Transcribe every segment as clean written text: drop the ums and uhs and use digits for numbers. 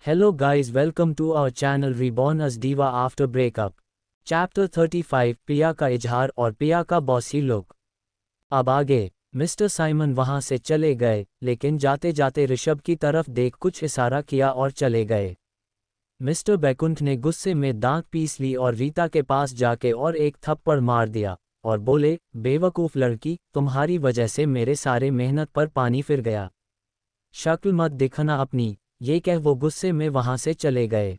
Hello guys, welcome to our channel Reborn as Diva After Breakup. Chapter 35 पिया का इजहार और पिया का बॉसी लुक। अब आगे मिस्टर साइमन वहां से चले गए, लेकिन जाते जाते ऋषभ की तरफ देख कुछ इशारा किया और चले गए। मिस्टर बैकुंठ ने गुस्से में दांत पीस ली और रीता के पास जाके और एक थप्पड़ मार दिया और बोले, बेवकूफ़ लड़की, तुम्हारी वजह से मेरे सारे मेहनत पर पानी फिर गया। शक्ल मत दिखना अपनी, ये कह वो गुस्से में वहां से चले गए।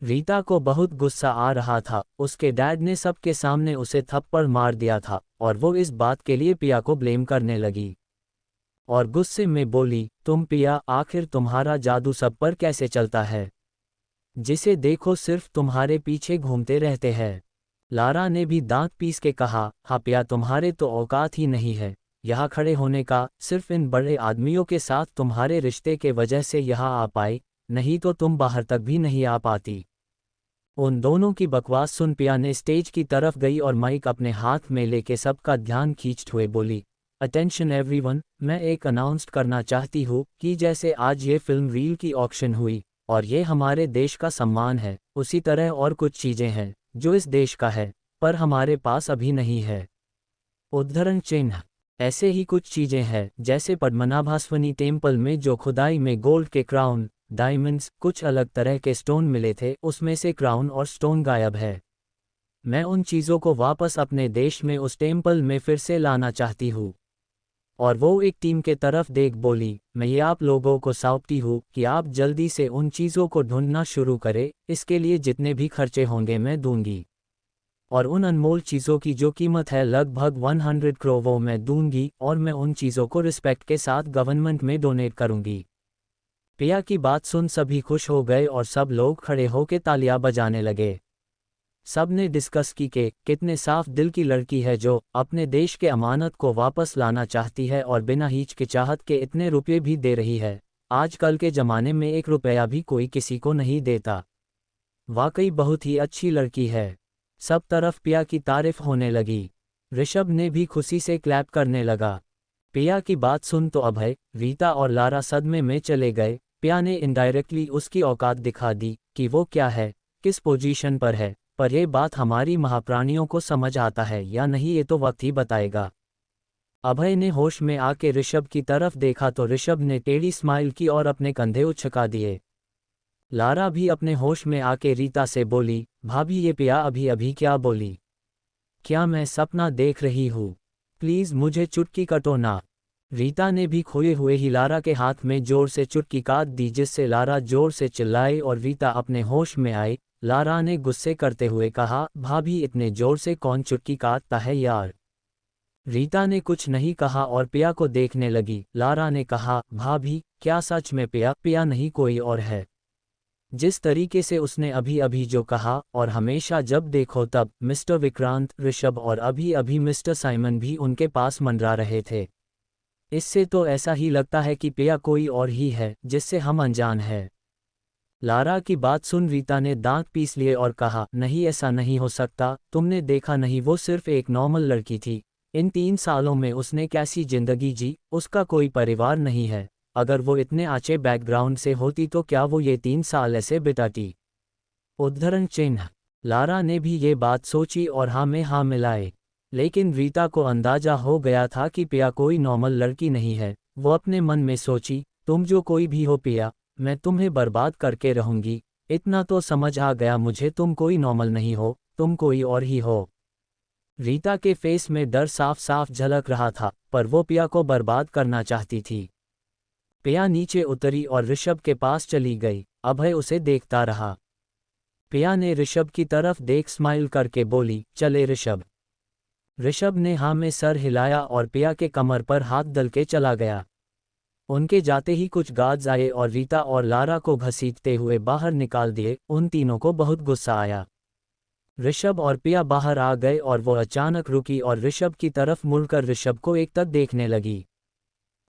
रीता को बहुत गुस्सा आ रहा था, उसके डैड ने सबके सामने उसे थप्पड़ मार दिया था और वो इस बात के लिए पिया को ब्लेम करने लगी और गुस्से में बोली, तुम पिया, आखिर तुम्हारा जादू सब पर कैसे चलता है? जिसे देखो सिर्फ तुम्हारे पीछे घूमते रहते हैं। लारा ने भी दांत पीस के कहा, हाँ पिया, तुम्हारे तो औकात ही नहीं है यहाँ खड़े होने का, सिर्फ इन बड़े आदमियों के साथ तुम्हारे रिश्ते के वजह से यहाँ आ पाए, नहीं तो तुम बाहर तक भी नहीं आ पाती। उन दोनों की बकवास सुन पिया ने स्टेज की तरफ गई और माइक अपने हाथ में लेके सबका ध्यान खींचते हुए बोली, अटेंशन एवरीवन, मैं एक अनाउंस करना चाहती हूँ कि जैसे आज ये फिल्म रील की ऑक्शन हुई और ये हमारे देश का सम्मान है, उसी तरह और कुछ चीज़ें हैं जो इस देश का है पर हमारे पास अभी नहीं है। उद्धरण चिन्ह। ऐसे ही कुछ चीज़ें हैं जैसे पद्मनाभास्वामी टेम्पल में जो खुदाई में गोल्ड के क्राउन, डायमंड्स, कुछ अलग तरह के स्टोन मिले थे, उसमें से क्राउन और स्टोन गायब है। मैं उन चीज़ों को वापस अपने देश में उस टेम्पल में फिर से लाना चाहती हूँ। और वो एक टीम के तरफ देख बोली, मैं ये आप लोगों को सौंपती हूँ कि आप जल्दी से उन चीज़ों को ढूंढना शुरू करें, इसके लिए जितने भी खर्चे होंगे मैं दूंगी। और उन अनमोल चीज़ों की जो कीमत है लगभग 100 करोड़ वो मैं दूंगी और मैं उन चीज़ों को रिस्पेक्ट के साथ गवर्नमेंट में डोनेट करूंगी। पिया की बात सुन सभी खुश हो गए और सब लोग खड़े होकर तालियां बजाने लगे। सब ने डिस्कस की कि कितने साफ दिल की लड़की है जो अपने देश के अमानत को वापस लाना चाहती है और बिना हिचकिचाहट के इतने रुपये भी दे रही है। आजकल के ज़माने में 1 रुपया भी कोई किसी को नहीं देता। वाकई बहुत ही अच्छी लड़की है। सब तरफ पिया की तारीफ होने लगी। ऋषभ ने भी खुशी से क्लैप करने लगा। पिया की बात सुन तो अभय, रीता और लारा सदमे में चले गए। पिया ने इनडायरेक्टली उसकी औकात दिखा दी कि वो क्या है, किस पोजीशन पर है, पर यह बात हमारी महाप्राणियों को समझ आता है या नहीं ये तो वक्त ही बताएगा। अभय ने होश में आके ऋषभ की तरफ देखा तो ऋषभ ने टेढ़ी स्माइल की और अपने कंधे उछका दिए। लारा भी अपने होश में आके रीता से बोली, भाभी ये पिया अभी अभी क्या बोली? क्या मैं सपना देख रही हूँ? प्लीज़ मुझे चुटकी कटो ना। रीता ने भी खोए हुए ही लारा के हाथ में जोर से चुटकी काट दी, जिससे लारा जोर से चिल्लाई और रीता अपने होश में आई। लारा ने गुस्से करते हुए कहा, भाभी इतने जोर से कौन चुटकी काटता है यार? रीता ने कुछ नहीं कहा और पिया को देखने लगी। लारा ने कहा, भाभी क्या सच में पिया? पिया नहीं कोई और है। जिस तरीके से उसने अभी अभी जो कहा और हमेशा जब देखो तब मिस्टर विक्रांत, ऋषभ और अभी अभी मिस्टर साइमन भी उनके पास मंडरा रहे थे, इससे तो ऐसा ही लगता है कि पिया कोई और ही है जिससे हम अनजान हैं। लारा की बात सुन रीता ने दांत पीस लिए और कहा, नहीं ऐसा नहीं हो सकता, तुमने देखा नहीं वो सिर्फ एक नॉर्मल लड़की थी। इन 3 सालों में उसने कैसी जिंदगी जी, उसका कोई परिवार नहीं है। अगर वो इतने अच्छे बैकग्राउंड से होती तो क्या वो ये 3 साल ऐसे बिताती? उद्धरण चिन्ह। लारा ने भी ये बात सोची और हाँ में हाँ मिलाए, लेकिन रीता को अंदाजा हो गया था कि पिया कोई नॉर्मल लड़की नहीं है। वो अपने मन में सोची, तुम जो कोई भी हो पिया, मैं तुम्हें बर्बाद करके रहूंगी। इतना तो समझ आ गया मुझे, तुम कोई नॉर्मल नहीं हो, तुम कोई और ही हो। रीता के फेस में डर साफ साफ झलक रहा था, पर वो पिया को बर्बाद करना चाहती थी। पिया नीचे उतरी और ऋषभ के पास चली गई। अभय उसे देखता रहा। पिया ने ऋषभ की तरफ देख स्माइल करके बोली, चले ऋषभ। ऋषभ ने हाँ में सर हिलाया और पिया के कमर पर हाथ दल के चला गया। उनके जाते ही कुछ गार्ड्स आए और रीता और लारा को घसीटते हुए बाहर निकाल दिए। उन तीनों को बहुत गुस्सा आया। ऋषभ और पिया बाहर आ गए और वो अचानक रुकी और ऋषभ की तरफ मुड़कर ऋषभ को एकटक देखने लगी।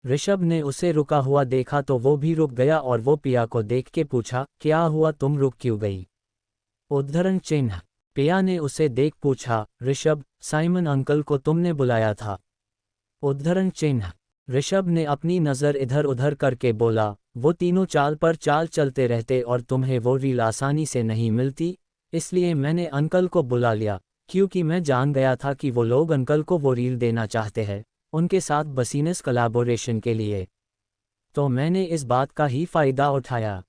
ऋषभ ने उसे रुका हुआ देखा तो वो भी रुक गया और वो पिया को देख के पूछा, क्या हुआ, तुम रुक क्यों गई? उद्धरण चिन्ह। पिया ने उसे देख पूछा, ऋषभ, साइमन अंकल को तुमने बुलाया था? उद्धरण चिन्ह। ऋषभ ने अपनी नज़र इधर उधर करके बोला, वो तीनों चाल पर चाल चलते रहते और तुम्हें वो रील आसानी से नहीं मिलती, इसलिए मैंने अंकल को बुला लिया, क्योंकि मैं जान गया था कि वो लोग अंकल को वो रील देना चाहते हैं, उनके साथ बिज़नेस कोलैबोरेशन के लिए। तो मैंने इस बात का ही फ़ायदा उठाया।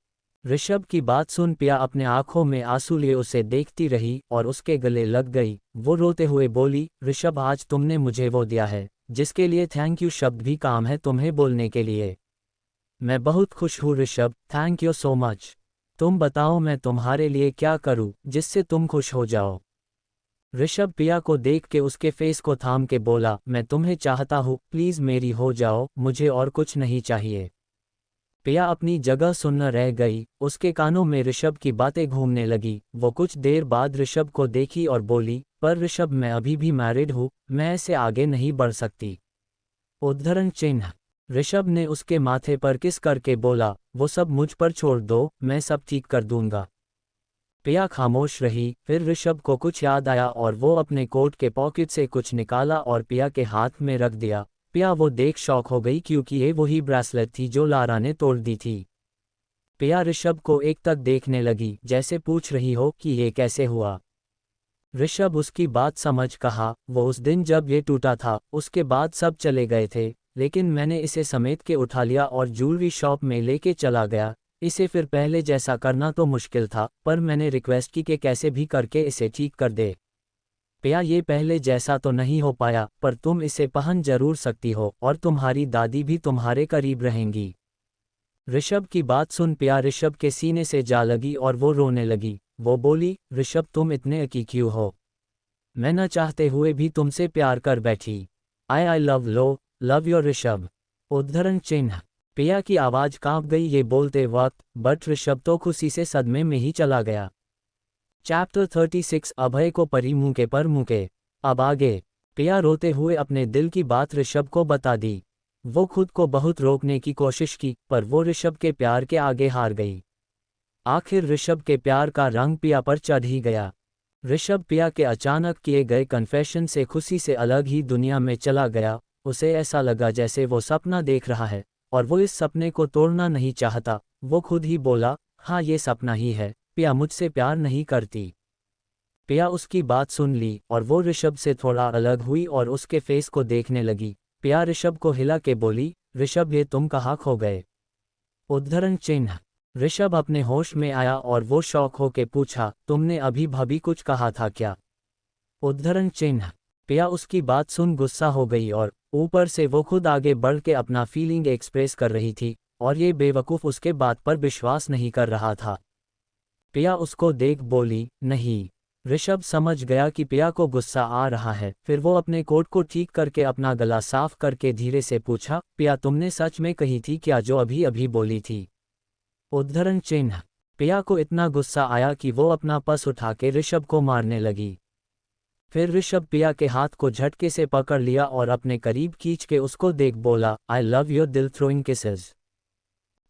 ऋषभ की बात सुन पिया अपने आंखों में आंसू लिए उसे देखती रही और उसके गले लग गई। वो रोते हुए बोली, ऋषभ आज तुमने मुझे वो दिया है, जिसके लिए थैंक यू शब्द भी काम है तुम्हें बोलने के लिए। मैं बहुत खुश हूँ Rishabh, thank you so much. तुम बताओ मैं तुम्हारे लिए क्या करूँ जिससे तुम खुश हो जाओ। ऋषभ पिया को देख के उसके फेस को थाम के बोला, मैं तुम्हें चाहता हूँ, प्लीज़ मेरी हो जाओ, मुझे और कुछ नहीं चाहिए। पिया अपनी जगह सुन्न रह गई, उसके कानों में ऋषभ की बातें घूमने लगी। वो कुछ देर बाद ऋषभ को देखी और बोली, पर ऋषभ मैं अभी भी मैरिड हूँ, मैं ऐसे आगे नहीं बढ़ सकती। उद्धरण चिन्ह। ऋषभ ने उसके माथे पर किस करके बोला, वो सब मुझ पर छोड़ दो, मैं सब ठीक कर दूंगा। पिया खामोश रही, फिर ऋषभ को कुछ याद आया और वो अपने कोट के पॉकेट से कुछ निकाला और पिया के हाथ में रख दिया। पिया वो देख शॉक हो गई क्योंकि ये वही ब्रेसलेट थी जो लारा ने तोड़ दी थी। पिया ऋषभ को एक तक देखने लगी, जैसे पूछ रही हो कि ये कैसे हुआ। ऋषभ उसकी बात समझ कहा, वो उस दिन जब ये टूटा था, उसके बाद सब चले गए थे, लेकिन मैंने इसे समेट के उठा लिया और ज्वेलरी शॉप में लेके चला गया। इसे फिर पहले जैसा करना तो मुश्किल था, पर मैंने रिक्वेस्ट की कि कैसे भी करके इसे ठीक कर दे। पिया ये पहले जैसा तो नहीं हो पाया, पर तुम इसे पहन जरूर सकती हो और तुम्हारी दादी भी तुम्हारे करीब रहेंगी। ऋषभ की बात सुन पिया ऋषभ के सीने से जा लगी और वो रोने लगी। वो बोली, ऋषभ तुम इतने अकी क्यों हो? मैं न चाहते हुए भी तुमसे प्यार कर बैठी। I love your Rishabh. उद्धरण चिन्ह। पिया की आवाज़ कांप गई ये बोलते वक्त, बट ऋषभ तो खुशी से सदमे में ही चला गया। चैप्टर 36 अभय को परी मुके पर मुके। अब आगे। पिया रोते हुए अपने दिल की बात ऋषभ को बता दी। वो खुद को बहुत रोकने की कोशिश की, पर वो ऋषभ के प्यार के आगे हार गई। आखिर ऋषभ के प्यार का रंग पिया पर चढ़ ही गया। ऋषभ पिया के अचानक किए गए कन्फेशन से खुशी से अलग ही दुनिया में चला गया। उसे ऐसा लगा जैसे वो सपना देख रहा है, और वो इस सपने को तोड़ना नहीं चाहता। वो खुद ही बोला, हाँ ये सपना ही है, पिया मुझसे प्यार नहीं करती। पिया उसकी बात सुन ली और वो ऋषभ से थोड़ा अलग हुई और उसके फेस को देखने लगी। पिया ऋषभ को हिला के बोली, ऋषभ ये तुम कहाँ खो गए? उद्धरण चिन्ह। ऋषभ अपने होश में आया और वो शौक हो के पूछा, तुमने अभी भाभी कुछ कहा था क्या? उद्धरण चिन्ह। पिया उसकी बात सुन गुस्सा हो गई और ऊपर से वो खुद आगे बढ़ के अपना फीलिंग एक्सप्रेस कर रही थी, और ये बेवकूफ़ उसके बात पर विश्वास नहीं कर रहा था। पिया उसको देख बोली, नहीं। ऋषभ समझ गया कि पिया को गुस्सा आ रहा है, फिर वो अपने कोट को ठीक करके अपना गला साफ करके धीरे से पूछा, पिया तुमने सच में कही थी क्या जो अभी अभी बोली थी? उद्धरण चिन्ह। पिया को इतना गुस्सा आया कि वो अपना पस उठा के ऋषभ को मारने लगी। फिर ऋषभ पिया के हाथ को झटके से पकड़ लिया और अपने करीब खींच के उसको देख बोला, आई लव योर दिल थ्रोइंग किसेस।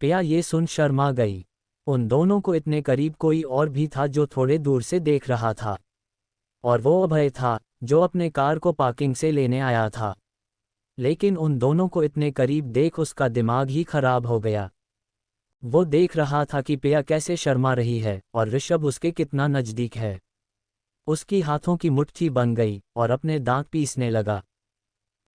पिया ये सुन शर्मा गई। उन दोनों को इतने करीब कोई और भी था जो थोड़े दूर से देख रहा था, और वो अभय था, जो अपने कार को पार्किंग से लेने आया था। लेकिन उन दोनों को इतने करीब देख उसका दिमाग ही खराब हो गया। वो देख रहा था कि पिया कैसे शर्मा रही है और ऋषभ उसके कितना नज़दीक है। उसकी हाथों की मुट्ठी बन गई और अपने दांत पीसने लगा।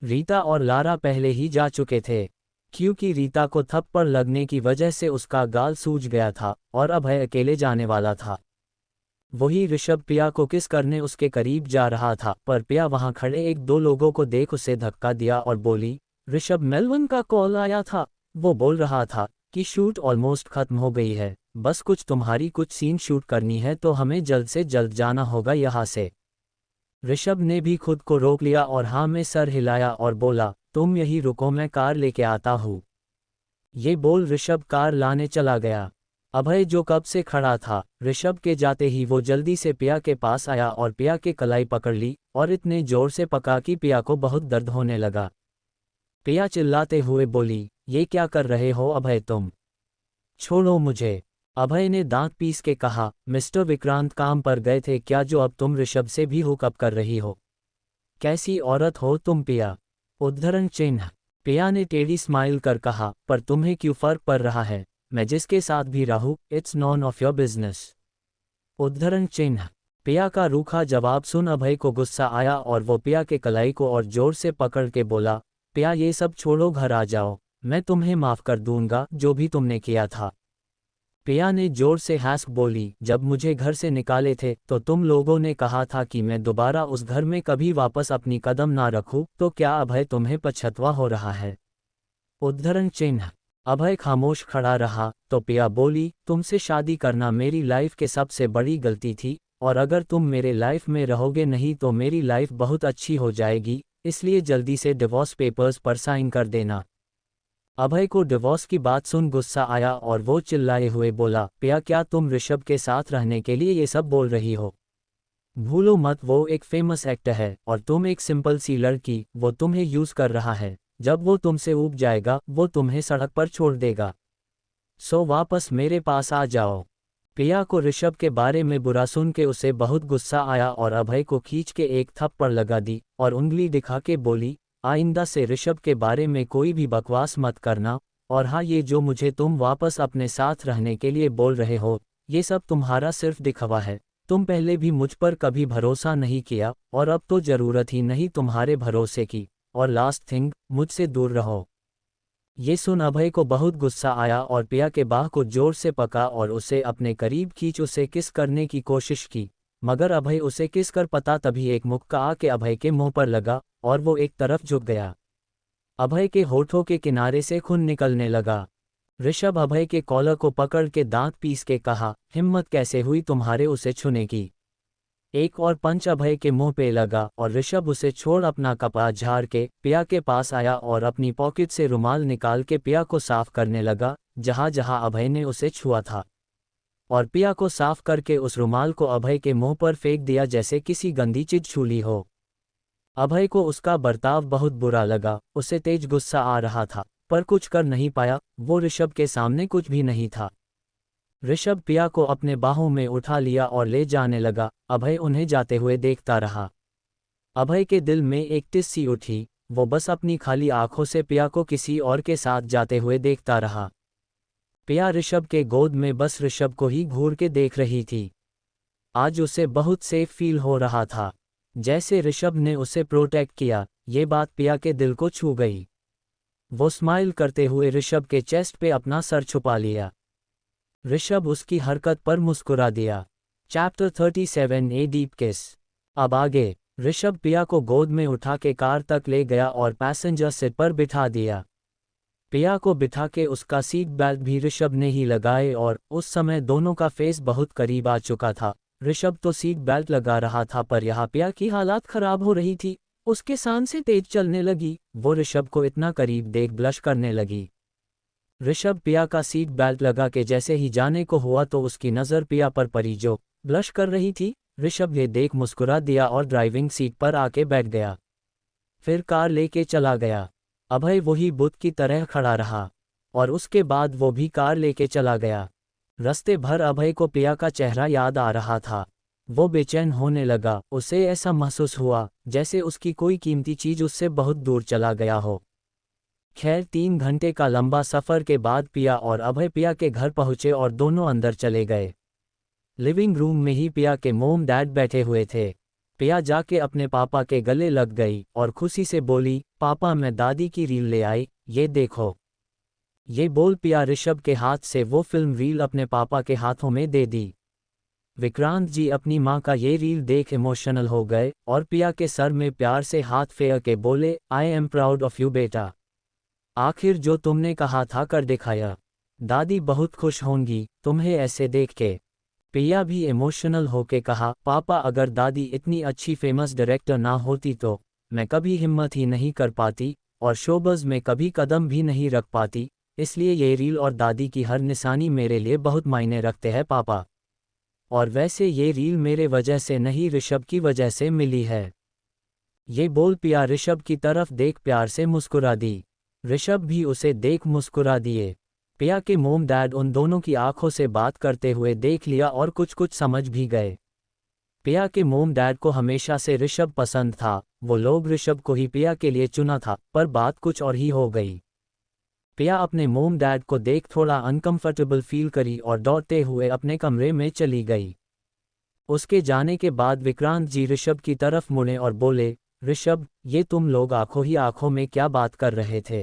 रीता और लारा पहले ही जा चुके थे, क्योंकि रीता को थप्पड़ लगने की वजह से उसका गाल सूज गया था और अभय अकेले जाने वाला था। वही ऋषभ पिया को किस करने उसके करीब जा रहा था, पर पिया वहां खड़े एक दो लोगों को देख उसे धक्का दिया और बोली, ऋषभ मेलवन का कॉल आया था। वो बोल रहा था कि शूट ऑलमोस्ट खत्म हो गई है, बस तुम्हारी कुछ सीन शूट करनी है तो हमें जल्द से जल्द जाना होगा यहाँ से। ऋषभ ने भी खुद को रोक लिया और हाँ में सर हिलाया और बोला, तुम यही रुको मैं कार लेके आता हूँ। ये बोल ऋषभ कार लाने चला गया। अभय जो कब से खड़ा था, ऋषभ के जाते ही वो जल्दी से पिया के पास आया और पिया के कलाई पकड़ ली और इतने जोर से पका कि पिया को बहुत दर्द होने लगा। पिया चिल्लाते हुए बोली, ये क्या कर रहे हो अभय तुम? छोड़ो मुझे। अभय ने दांत पीस के कहा, मिस्टर विक्रांत काम पर गए थे क्या जो अब तुम ऋषभ से भी हुकअप कर रही हो? कैसी औरत हो तुम पिया? उद्धरण चिन्ह। पिया ने टेढ़ी स्माइल कर कहा, पर तुम्हें क्यों फर्क पड़ रहा है, मैं जिसके साथ भी रहूं, it's none of your business. उद्धरण चिन्ह। पिया का रूखा जवाब सुन अभय को गुस्सा आया और वो पिया के कलाई को और जोर से पकड़ के बोला, पिया ये सब छोड़ो, घर आ जाओ, मैं तुम्हें माफ कर दूंगा जो भी तुमने किया था। पिया ने जोर से हंस बोली, जब मुझे घर से निकाले थे तो तुम लोगों ने कहा था कि मैं दोबारा उस घर में कभी वापस अपनी कदम ना रखूं, तो क्या अभय तुम्हें पछतावा हो रहा है। उद्धरण चिन्ह। अभय खामोश खड़ा रहा तो पिया बोली, तुमसे शादी करना मेरी लाइफ के सबसे बड़ी गलती थी, और अगर तुम मेरे लाइफ में रहोगे नहीं तो मेरी लाइफ बहुत अच्छी हो जाएगी, इसलिए जल्दी से डिवोर्स पेपर्स पर साइन कर देना। अभय को डिवोर्स की बात सुन गुस्सा आया और वो चिल्लाए हुए बोला, पिया क्या तुम ऋषभ के साथ रहने के लिए ये सब बोल रही हो। भूलो मत वो एक फेमस एक्टर है और तुम एक सिंपल सी लड़की, वो तुम्हें यूज कर रहा है, जब वो तुमसे ऊब जाएगा वो तुम्हें सड़क पर छोड़ देगा। सो वापस मेरे पास आ जाओ। पिया को ऋषभ के बारे में बुरा सुन के उसे बहुत गुस्सा आया और अभय को खींच के एक थप्पड़ लगा दी और उंगली दिखा के बोली, आइंदा से ऋषभ के बारे में कोई भी बकवास मत करना, और हाँ ये जो मुझे तुम वापस अपने साथ रहने के लिए बोल रहे हो, ये सब तुम्हारा सिर्फ दिखावा है, तुम पहले भी मुझ पर कभी भरोसा नहीं किया और अब तो ज़रूरत ही नहीं तुम्हारे भरोसे की, और लास्ट थिंग, मुझसे दूर रहो। ये सुन अभय को बहुत गुस्सा आया और पिया के बाह को जोर से पका और उसे अपने करीब खींच उसे किस करने की कोशिश की, मगर अभय उसे किस कर पता तभी एक मुक्का आके अभय के मुंह पर लगा और वो एक तरफ झुक गया। अभय के होठों के किनारे से खून निकलने लगा। ऋषभ अभय के कॉलर को पकड़ के दांत पीस के कहा, हिम्मत कैसे हुई तुम्हारे उसे छूने की। एक और पंच अभय के मुंह पे लगा और ऋषभ उसे छोड़ अपना कपड़ा झाड़ के पिया के पास आया और अपनी पॉकेट से रुमाल निकाल के पिया को साफ करने लगा जहां जहां अभय ने उसे छुआ था, और पिया को साफ करके उस रुमाल को अभय के मुंह पर फेंक दिया जैसे किसी गंदी चीज छू ली हो। अभय को उसका बर्ताव बहुत बुरा लगा, उसे तेज गुस्सा आ रहा था पर कुछ कर नहीं पाया, वो ऋषभ के सामने कुछ भी नहीं था। ऋषभ पिया को अपने बाहों में उठा लिया और ले जाने लगा। अभय उन्हें जाते हुए देखता रहा। अभय के दिल में एक टिस सी उठी, वो बस अपनी खाली आंखों से पिया को किसी और के साथ जाते हुए देखता रहा। पिया ऋषभ के गोद में बस ऋषभ को ही घूर के देख रही थी। आज उसे बहुत सेफ फील हो रहा था, जैसे ऋषभ ने उसे प्रोटेक्ट किया। ये बात पिया के दिल को छू गई। वो स्माइल करते हुए ऋषभ के चेस्ट पे अपना सर छुपा लिया। ऋषभ उसकी हरकत पर मुस्कुरा दिया। चैप्टर 37 ए डीप किस। अब आगे। ऋषभ पिया को गोद में उठा के कार तक ले गया और पैसेंजर सीट पर बिठा दिया। पिया को बिठा के उसका सीट बेल्ट भी ऋषभ ने ही लगाए और उस समय दोनों का फेस बहुत करीब आ चुका था। ऋषभ तो सीट बेल्ट लगा रहा था पर यहाँ पिया की हालत खराब हो रही थी, उसके सांसें तेज चलने लगी। वो ऋषभ को इतना करीब देख ब्लश करने लगी। ऋषभ पिया का सीट बेल्ट लगा के जैसे ही जाने को हुआ तो उसकी नज़र पिया पर पड़ी जो ब्लश कर रही थी। ऋषभ ये देख मुस्कुरा दिया और ड्राइविंग सीट पर आके बैठ गया। फिर कार लेके चला गया। अभय वही बुत की तरह खड़ा रहा और उसके बाद वो भी कार लेके चला गया। रास्ते भर अभय को पिया का चेहरा याद आ रहा था। वो बेचैन होने लगा, उसे ऐसा महसूस हुआ जैसे उसकी कोई कीमती चीज उससे बहुत दूर चला गया हो। खैर 3 घंटे का लंबा सफ़र के बाद पिया और अभय पिया के घर पहुंचे और दोनों अंदर चले गए। लिविंग रूम में ही पिया के मोम डैड बैठे हुए थे। पिया जाके अपने पापा के गले लग गई और खुशी से बोली, पापा मैं दादी की रील ले आई, ये देखो। ये बोल पिया ऋषभ के हाथ से वो फिल्म रील अपने पापा के हाथों में दे दी। विक्रांत जी अपनी माँ का ये रील देख इमोशनल हो गए और पिया के सर में प्यार से हाथ फेर के बोले, I am proud of you बेटा, आखिर जो तुमने कहा था कर दिखाया। दादी बहुत खुश होंगी तुम्हें ऐसे देख के। पिया भी इमोशनल होके कहा, पापा अगर दादी इतनी अच्छी फेमस डायरेक्टर ना होती तो मैं कभी हिम्मत ही नहीं कर पाती और शोबज़ में कभी कदम भी नहीं रख पाती, इसलिए ये रील और दादी की हर निशानी मेरे लिए बहुत मायने रखते हैं पापा। और वैसे ये रील मेरे वजह से नहीं ऋषभ की वजह से मिली है। ये बोल पिया ऋषभ की तरफ देख प्यार से मुस्कुरा दी। ऋषभ भी उसे देख मुस्कुरा दिए। पिया के मोम डैड उन दोनों की आंखों से बात करते हुए देख लिया और कुछ कुछ समझ भी गए। पिया के मोम डैड को हमेशा से ऋषभ पसंद था, वो लोग ऋषभ को ही पिया के लिए चुना था, पर बात कुछ और ही हो गई। पिया अपने मोम डैड को देख थोड़ा अनकंफर्टेबल फील करी और दौड़ते हुए अपने कमरे में चली गई। उसके जाने के बाद विक्रांत जी ऋषभ की तरफ मुड़े और बोले, ऋषभ, ये तुम लोग आंखों ही आंखों में क्या बात कर रहे थे?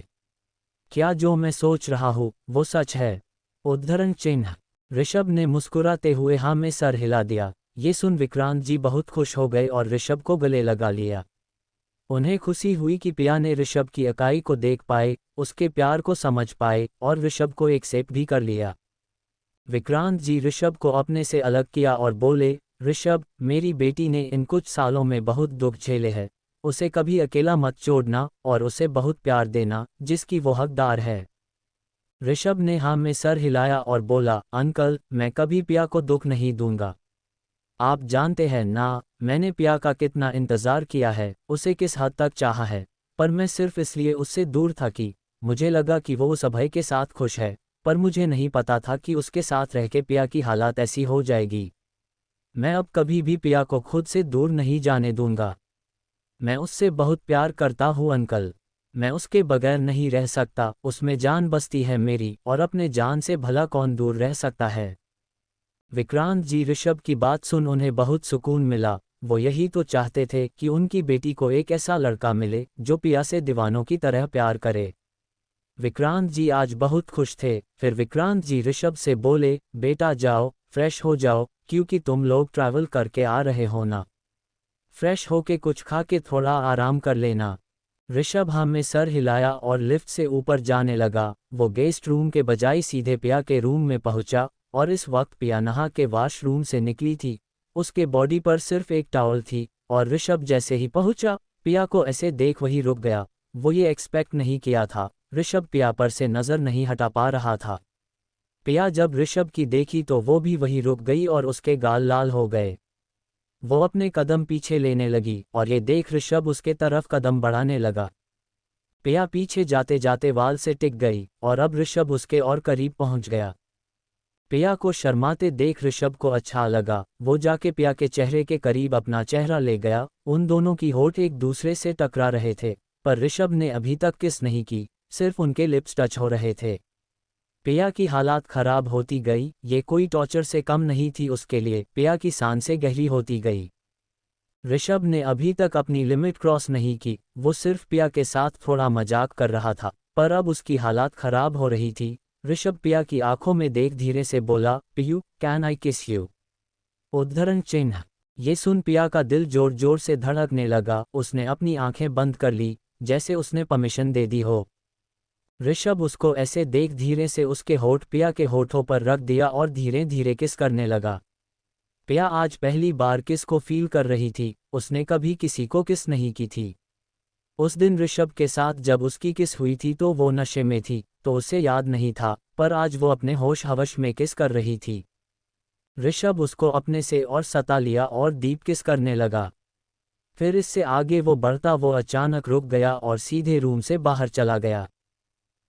क्या जो मैं सोच रहा हूँ वो सच है? उद्धरण चिन्ह। ऋषभ ने मुस्कुराते हुए हाँ में सर हिला दिया। ये सुन विक्रांत जी बहुत खुश हो गए और ऋषभ को गले लगा लिया। उन्हें खुशी हुई कि पिया ने ऋषभ की अकाई को देख पाए, उसके प्यार को समझ पाए और ऋषभ को एक्सेप्ट भी कर लिया। विक्रांत जी ऋषभ को अपने से अलग किया और बोले, ऋषभ, मेरी बेटी ने इन कुछ सालों में बहुत दुख झेले हैं, उसे कभी अकेला मत छोड़ना और उसे बहुत प्यार देना जिसकी वो हकदार है। ऋषभ ने हाँ में सर हिलाया और बोला, अंकल, मैं कभी पिया को दुख नहीं दूंगा। आप जानते हैं ना, मैंने पिया का कितना इंतज़ार किया है, उसे किस हद तक चाहा है, पर मैं सिर्फ इसलिए उससे दूर था कि मुझे लगा कि वो उस अभय के साथ खुश है, पर मुझे नहीं पता था कि उसके साथ रह के पिया की हालत ऐसी हो जाएगी। मैं अब कभी भी पिया को खुद से दूर नहीं जाने दूंगा। मैं उससे बहुत प्यार करता हूँ अंकल, मैं उसके बगैर नहीं रह सकता, उसमें जान बसती है मेरी और अपने जान से भला कौन दूर रह सकता है। विक्रांत जी ऋषभ की बात सुन उन्हें बहुत सुकून मिला, वो यही तो चाहते थे कि उनकी बेटी को एक ऐसा लड़का मिले जो पिया से दीवानों की तरह प्यार करे। विक्रांत जी आज बहुत खुश थे। फिर विक्रांत जी ऋषभ से बोले, बेटा जाओ, फ्रेश हो जाओ, क्योंकि तुम लोग ट्रैवल करके आ रहे हो ना। फ्रेश होके कुछ खा के थोड़ा आराम कर लेना। ऋषभ हाँ में सर हिलाया और लिफ्ट से ऊपर जाने लगा। वो गेस्ट रूम के बजाय सीधे पिया के रूम में पहुंचा और इस वक्त पिया नहा के वॉशरूम से निकली थी। उसके बॉडी पर सिर्फ एक टॉवल थी और ऋषभ जैसे ही पहुंचा, पिया को ऐसे देख वही रुक गया। वो ये एक्सपेक्ट नहीं किया था, ऋषभ पिया पर से नज़र नहीं हटा पा रहा था। पिया जब ऋषभ की देखी तो वो भी वही रुक गई और उसके गाल लाल हो गए। वो अपने कदम पीछे लेने लगी और ये देख ऋषभ उसके तरफ कदम बढ़ाने लगा। पिया पीछे जाते जाते वाल से टिक गई और अब ऋषभ उसके और करीब पहुंच गया। पिया को शर्माते देख ऋषभ को अच्छा लगा। वो जाके पिया के चेहरे के करीब अपना चेहरा ले गया। उन दोनों की होठ एक दूसरे से टकरा रहे थे, पर ऋषभ ने अभी तक किस नहीं की, सिर्फ उनके लिप्स टच हो रहे थे। पिया की हालात खराब होती गई, ये कोई टॉर्चर से कम नहीं थी उसके लिए। पिया की सांसें गहरी होती गई। ऋषभ ने अभी तक अपनी लिमिट क्रॉस नहीं की, वो सिर्फ पिया के साथ थोड़ा मजाक कर रहा था, पर अब उसकी हालात खराब हो रही थी। ऋषभ पिया की आंखों में देख धीरे से बोला, पियू, कैन आई किस यू? उद्धरण चिन्ह। ये सुन पिया का दिल जोर जोर से धड़कने लगा। उसने अपनी आंखें बंद कर ली, जैसे उसने परमिशन दे दी हो। ऋषभ उसको ऐसे देख धीरे से उसके होठ पिया के होठों पर रख दिया और धीरे धीरे किस करने लगा। पिया आज पहली बार किस को फील कर रही थी, उसने कभी किसी को किस नहीं की थी। उस दिन ऋषभ के साथ जब उसकी किस हुई थी तो वो नशे में थी, तो उसे याद नहीं था, पर आज वो अपने होश हवश में किस कर रही थी। ऋषभ उसको अपने से और सता लिया और डीप किस करने लगा। फिर इससे आगे वो बढ़ता वो अचानक रुक गया और सीधे रूम से बाहर चला गया,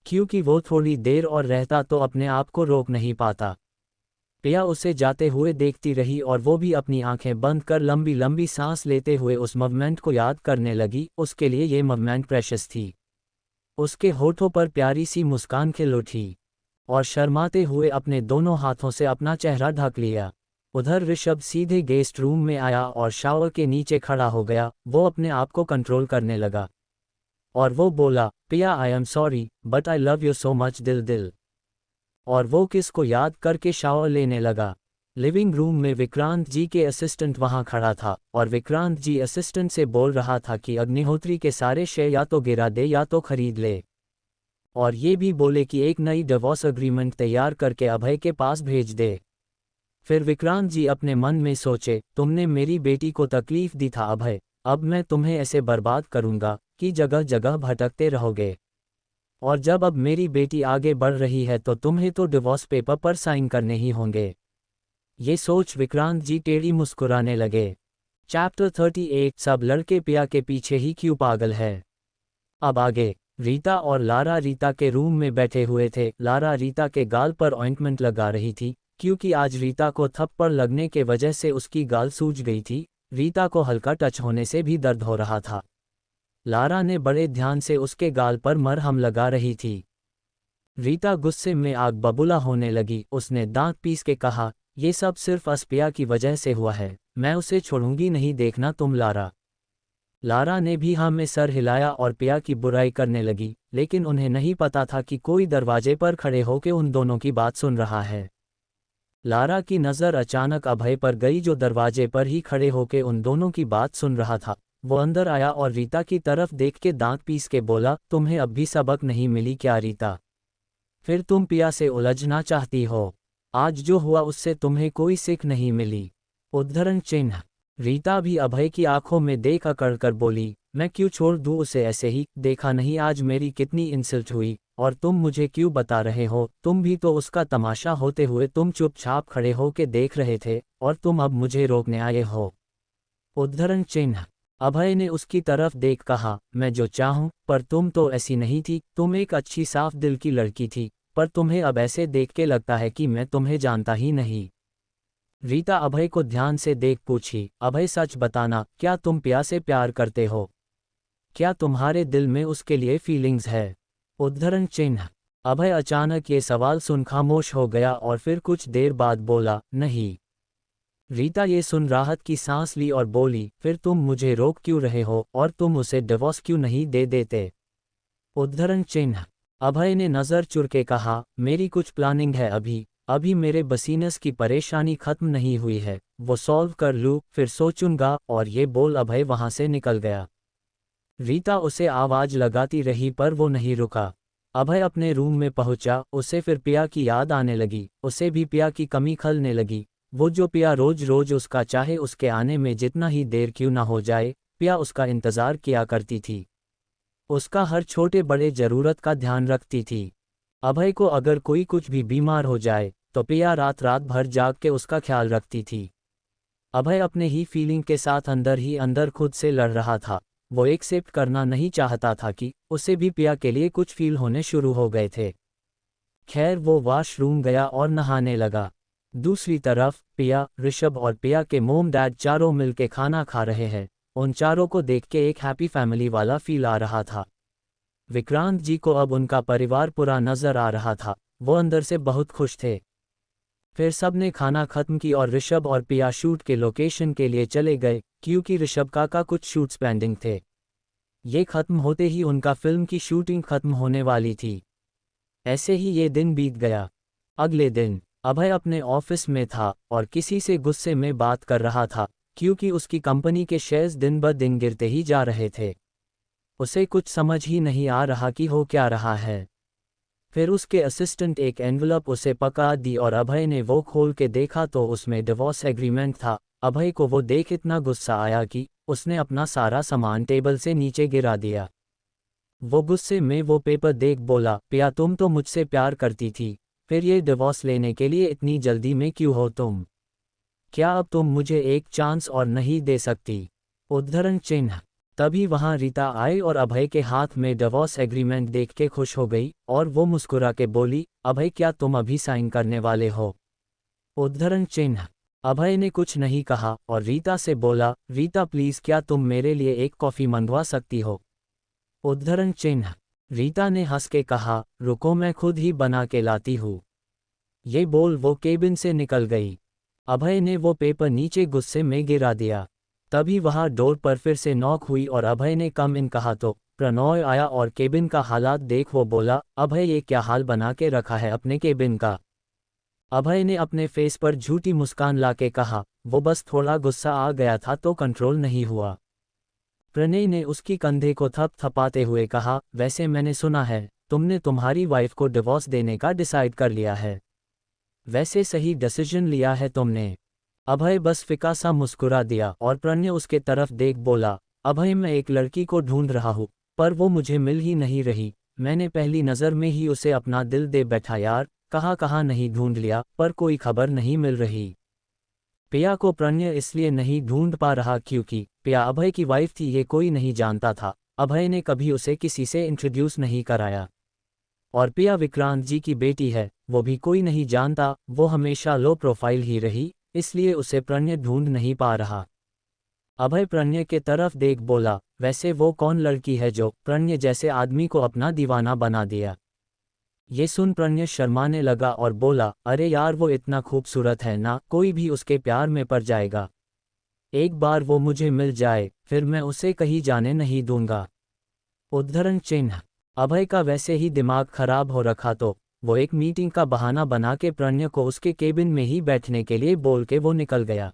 क्योंकि वो थोड़ी देर और रहता तो अपने आप को रोक नहीं पाता। पिया उसे जाते हुए देखती रही और वो भी अपनी आंखें बंद कर लंबी लंबी सांस लेते हुए उस मूवमेंट को याद करने लगी। उसके लिए ये मूवमेंट प्रेशियस थी। उसके होठों पर प्यारी सी मुस्कान खिल उठी और शर्माते हुए अपने दोनों हाथों से अपना चेहरा ढक लिया। उधर ऋषभ सीधे गेस्ट रूम में आया और शावर के नीचे खड़ा हो गया। वो अपने आप को कंट्रोल करने लगा और वो बोला, पिया, I am sorry but I love you so much दिल दिल। और वो किस को याद करके शावर लेने लगा। लिविंग रूम में विक्रांत जी के असिस्टेंट वहां खड़ा था और विक्रांत जी असिस्टेंट से बोल रहा था कि अग्निहोत्री के सारे शेयर या तो गिरा दे या तो खरीद ले, और ये भी बोले कि एक नई डिवोर्स अग्रीमेंट तैयार करके अभय के पास भेज दे। फिर विक्रांत जी अपने मन में सोचे, तुमने मेरी बेटी को तकलीफ दी था अभय, अब मैं तुम्हें ऐसे बर्बाद करूंगा कि जगह जगह भटकते रहोगे, और जब अब मेरी बेटी आगे बढ़ रही है तो तुम्हें तो डिवोर्स पेपर पर साइन करने ही होंगे। ये सोच विक्रांत जी टेढ़ी मुस्कुराने लगे। चैप्टर 38 सब लड़के पिया के पीछे ही क्यों पागल है। अब आगे। रीता और लारा रीता के रूम में बैठे हुए थे। लारा रीता के गाल पर ऑइंटमेंट लगा रही थी क्योंकि आज रीता को थप्पड़ लगने के वजह से उसकी गाल सूज गई थी। रीता को हल्का टच होने से भी दर्द हो रहा था। लारा ने बड़े ध्यान से उसके गाल पर मरहम लगा रही थी। रीता गुस्से में आग बबूला होने लगी। उसने दांत पीस के कहा, ये सब सिर्फ अस्पिया की वजह से हुआ है, मैं उसे छोड़ूंगी नहीं, देखना तुम लारा। लारा ने भी हाँ में सर हिलाया और पिया की बुराई करने लगी, लेकिन उन्हें नहीं पता था कि कोई दरवाजे पर खड़े होकर उन दोनों की बात सुन रहा है। लारा की नज़र अचानक अभय पर गई, जो दरवाजे पर ही खड़े होकर उन दोनों की बात सुन रहा था। वो अंदर आया और रीता की तरफ देख के दांत पीस के बोला, तुम्हें अब भी सबक नहीं मिली क्या रीता? फिर तुम पिया से उलझना चाहती हो? आज जो हुआ उससे तुम्हें कोई सीख नहीं मिली। उद्धरण चिन्ह। रीता भी अभय की आंखों में देख अकड़ कर बोली, मैं क्यों छोड़ दूं उसे ऐसे ही? देखा नहीं आज मेरी कितनी इंसल्ट हुई, और तुम मुझे क्यों बता रहे हो? तुम भी तो उसका तमाशा होते हुए तुम चुपचाप खड़े हो के देख रहे थे, और तुम अब मुझे रोकने आए हो। उद्धरण चिन्ह। अभय ने उसकी तरफ देख कहा, मैं जो चाहूं, पर तुम तो ऐसी नहीं थी। तुम एक अच्छी साफ दिल की लड़की थी, पर तुम्हें अब ऐसे देख के लगता है कि मैं तुम्हें जानता ही नहीं। रीता अभय को ध्यान से देख पूछी, अभय सच बताना, क्या तुम पिया से प्यार करते हो? क्या तुम्हारे दिल में उसके लिए फीलिंग्स है? उद्धरण चिन्ह। अभय अचानक ये सवाल सुन खामोश हो गया और फिर कुछ देर बाद बोला, नहीं। रीता ये सुन राहत की सांस ली और बोली, फिर तुम मुझे रोक क्यों रहे हो, और तुम उसे डिवोर्स क्यों नहीं दे देते? उद्धरण चिन्ह। अभय ने नज़र चुर के कहा, मेरी कुछ प्लानिंग है अभी मेरे बसीनस की परेशानी खत्म नहीं हुई है, वो सॉल्व कर लूँ फिर सोचूंगा, और ये बोल अभय वहां से निकल गया। रीता उसे आवाज लगाती रही पर वो नहीं रुका। अभय अपने रूम में पहुंचा, उसे फिर पिया की याद आने लगी। उसे भी पिया की कमी खलने लगी। वो जो पिया रोज रोज उसका चाहे उसके आने में जितना ही देर क्यों ना हो जाए, पिया उसका इंतज़ार किया करती थी। उसका हर छोटे बड़े ज़रूरत का ध्यान रखती थी। अभय को अगर कोई कुछ भी बीमार हो जाए तो पिया रात रात भर जाग के उसका ख्याल रखती थी। अभय अपने ही फीलिंग के साथ अंदर ही अंदर खुद से लड़ रहा था। वो एक्सेप्ट करना नहीं चाहता था कि उसे भी पिया के लिए कुछ फील होने शुरू हो गए थे। खैर वो वॉशरूम गया और नहाने लगा। दूसरी तरफ पिया, ऋषभ और पिया के मोम डैड चारों मिलके खाना खा रहे हैं। उन चारों को देख के एक हैप्पी फैमिली वाला फील आ रहा था। विक्रांत जी को अब उनका परिवार पूरा नजर आ रहा था। वो अंदर से बहुत खुश थे। फिर सबने खाना खत्म की और ऋषभ और पिया शूट के लोकेशन के लिए चले गए, क्योंकि ऋषभ का कुछ शूट्स पेंडिंग थे। ये खत्म होते ही उनका फिल्म की शूटिंग खत्म होने वाली थी। ऐसे ही ये दिन बीत गया। अगले दिन अभय अपने ऑफिस में था और किसी से गुस्से में बात कर रहा था, क्योंकि उसकी कंपनी के शेयर्स दिन ब दिन गिरते ही जा रहे थे। उसे कुछ समझ ही नहीं आ रहा कि हो क्या रहा है। फिर उसके असिस्टेंट एक एनवलप उसे पकड़ा दी और अभय ने वो खोल के देखा तो उसमें डिवोर्स एग्रीमेंट था। अभय को वो देख इतना गुस्सा आया कि उसने अपना सारा सामान टेबल से नीचे गिरा दिया। वो गुस्से में वो पेपर देख बोला, पिया तुम तो मुझसे प्यार करती थी, फिर ये डिवोर्स लेने के लिए इतनी जल्दी में क्यों हो तुम? क्या अब तुम मुझे एक चांस और नहीं दे सकती? उद्धरण चिन्ह। तभी वहां रीता आई और अभय के हाथ में डिवोर्स एग्रीमेंट देख के खुश हो गई और वो मुस्कुरा के बोली, अभय क्या तुम अभी साइन करने वाले हो? उद्धरण चिन्ह। अभय ने कुछ नहीं कहा और रीता से बोला, रीता प्लीज क्या तुम मेरे लिए एक कॉफ़ी मंगवा सकती हो? उद्धरण चिन्ह। रीता ने हंस के कहा, रुको मैं खुद ही बना के लाती हूँ। ये बोल वो केबिन से निकल गई। अभय ने वो पेपर नीचे गुस्से में गिरा दिया। तभी वहां डोर पर फिर से नॉक हुई और अभय ने कम इन कहा तो प्रणॉय आया और केबिन का हालात देख वो बोला, अभय ये क्या हाल बना के रखा है अपने केबिन का? अभय ने अपने फेस पर झूठी मुस्कान लाके कहा, वो बस थोड़ा गुस्सा आ गया था तो कंट्रोल नहीं हुआ। प्रणय ने उसकी कंधे को थपथपाते हुए कहा, वैसे मैंने सुना है तुमने तुम्हारी वाइफ को डिवोर्स देने का डिसाइड कर लिया है। वैसे सही डिसीजन लिया है तुमने। अभय बस फिका सा मुस्कुरा दिया और प्रणय उसके तरफ देख बोला, अभय मैं एक लड़की को ढूंढ रहा हूँ, पर वो मुझे मिल ही नहीं रही। मैंने पहली नज़र में ही उसे अपना दिल दे बैठा यार, कहाँ नहीं ढूंढ लिया पर कोई खबर नहीं मिल रही। पिया को प्रणय इसलिए नहीं ढूंढ पा रहा क्योंकि पिया अभय की वाइफ थी, ये कोई नहीं जानता था। अभय ने कभी उसे किसी से इंट्रोड्यूस नहीं कराया और पिया विक्रांत जी की बेटी है, वो भी कोई नहीं जानता, वो हमेशा लो प्रोफाइल ही रही, इसलिए उसे प्रणय ढूंढ नहीं पा रहा। अभय प्रणय के तरफ देख बोला, वैसे वो कौन लड़की है जो प्रणय जैसे आदमी को अपना दीवाना बना दिया। ये सुन प्रणय शर्माने लगा और बोला, अरे यार वो इतना खूबसूरत है ना, कोई भी उसके प्यार में पड़ जाएगा। एक बार वो मुझे मिल जाए, फिर मैं उसे कहीं जाने नहीं दूंगा। उद्धरण चिन्ह। अभय का वैसे ही दिमाग खराब हो रखा तो वो एक मीटिंग का बहाना बना के प्रणय को उसके केबिन में ही बैठने के लिए बोल के वो निकल गया।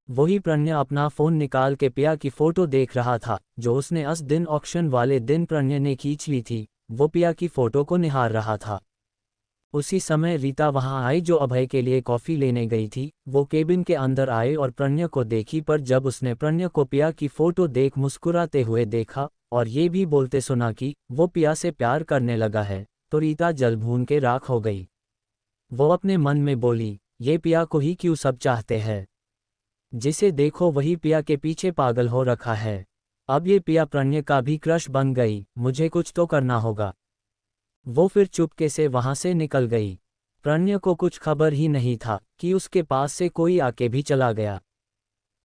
वही प्रणय अपना फ़ोन निकाल के पिया की फ़ोटो देख रहा था, जो उसने उस दिन ऑक्शन वाले दिन प्रणय ने खींच ली थी। वो पिया की फ़ोटो को निहार रहा था। उसी समय रीता वहां आई जो अभय के लिए कॉफ़ी लेने गई थी। वो केबिन के अंदर आए और प्रणय को देखी, पर जब उसने प्रणय को पिया की फ़ोटो देख मुस्कुराते हुए देखा और ये भी बोलते सुना कि वो पिया से प्यार करने लगा है, तो रीता जल भून के राख हो गई। वो अपने मन में बोली, ये पिया को ही क्यों सब चाहते हैं, जिसे देखो वही पिया के पीछे पागल हो रखा है। अब ये पिया प्रणय का भी क्रश बन गई, मुझे कुछ तो करना होगा। वो फिर चुपके से वहां से निकल गई। प्रणय को कुछ खबर ही नहीं था कि उसके पास से कोई आके भी चला गया।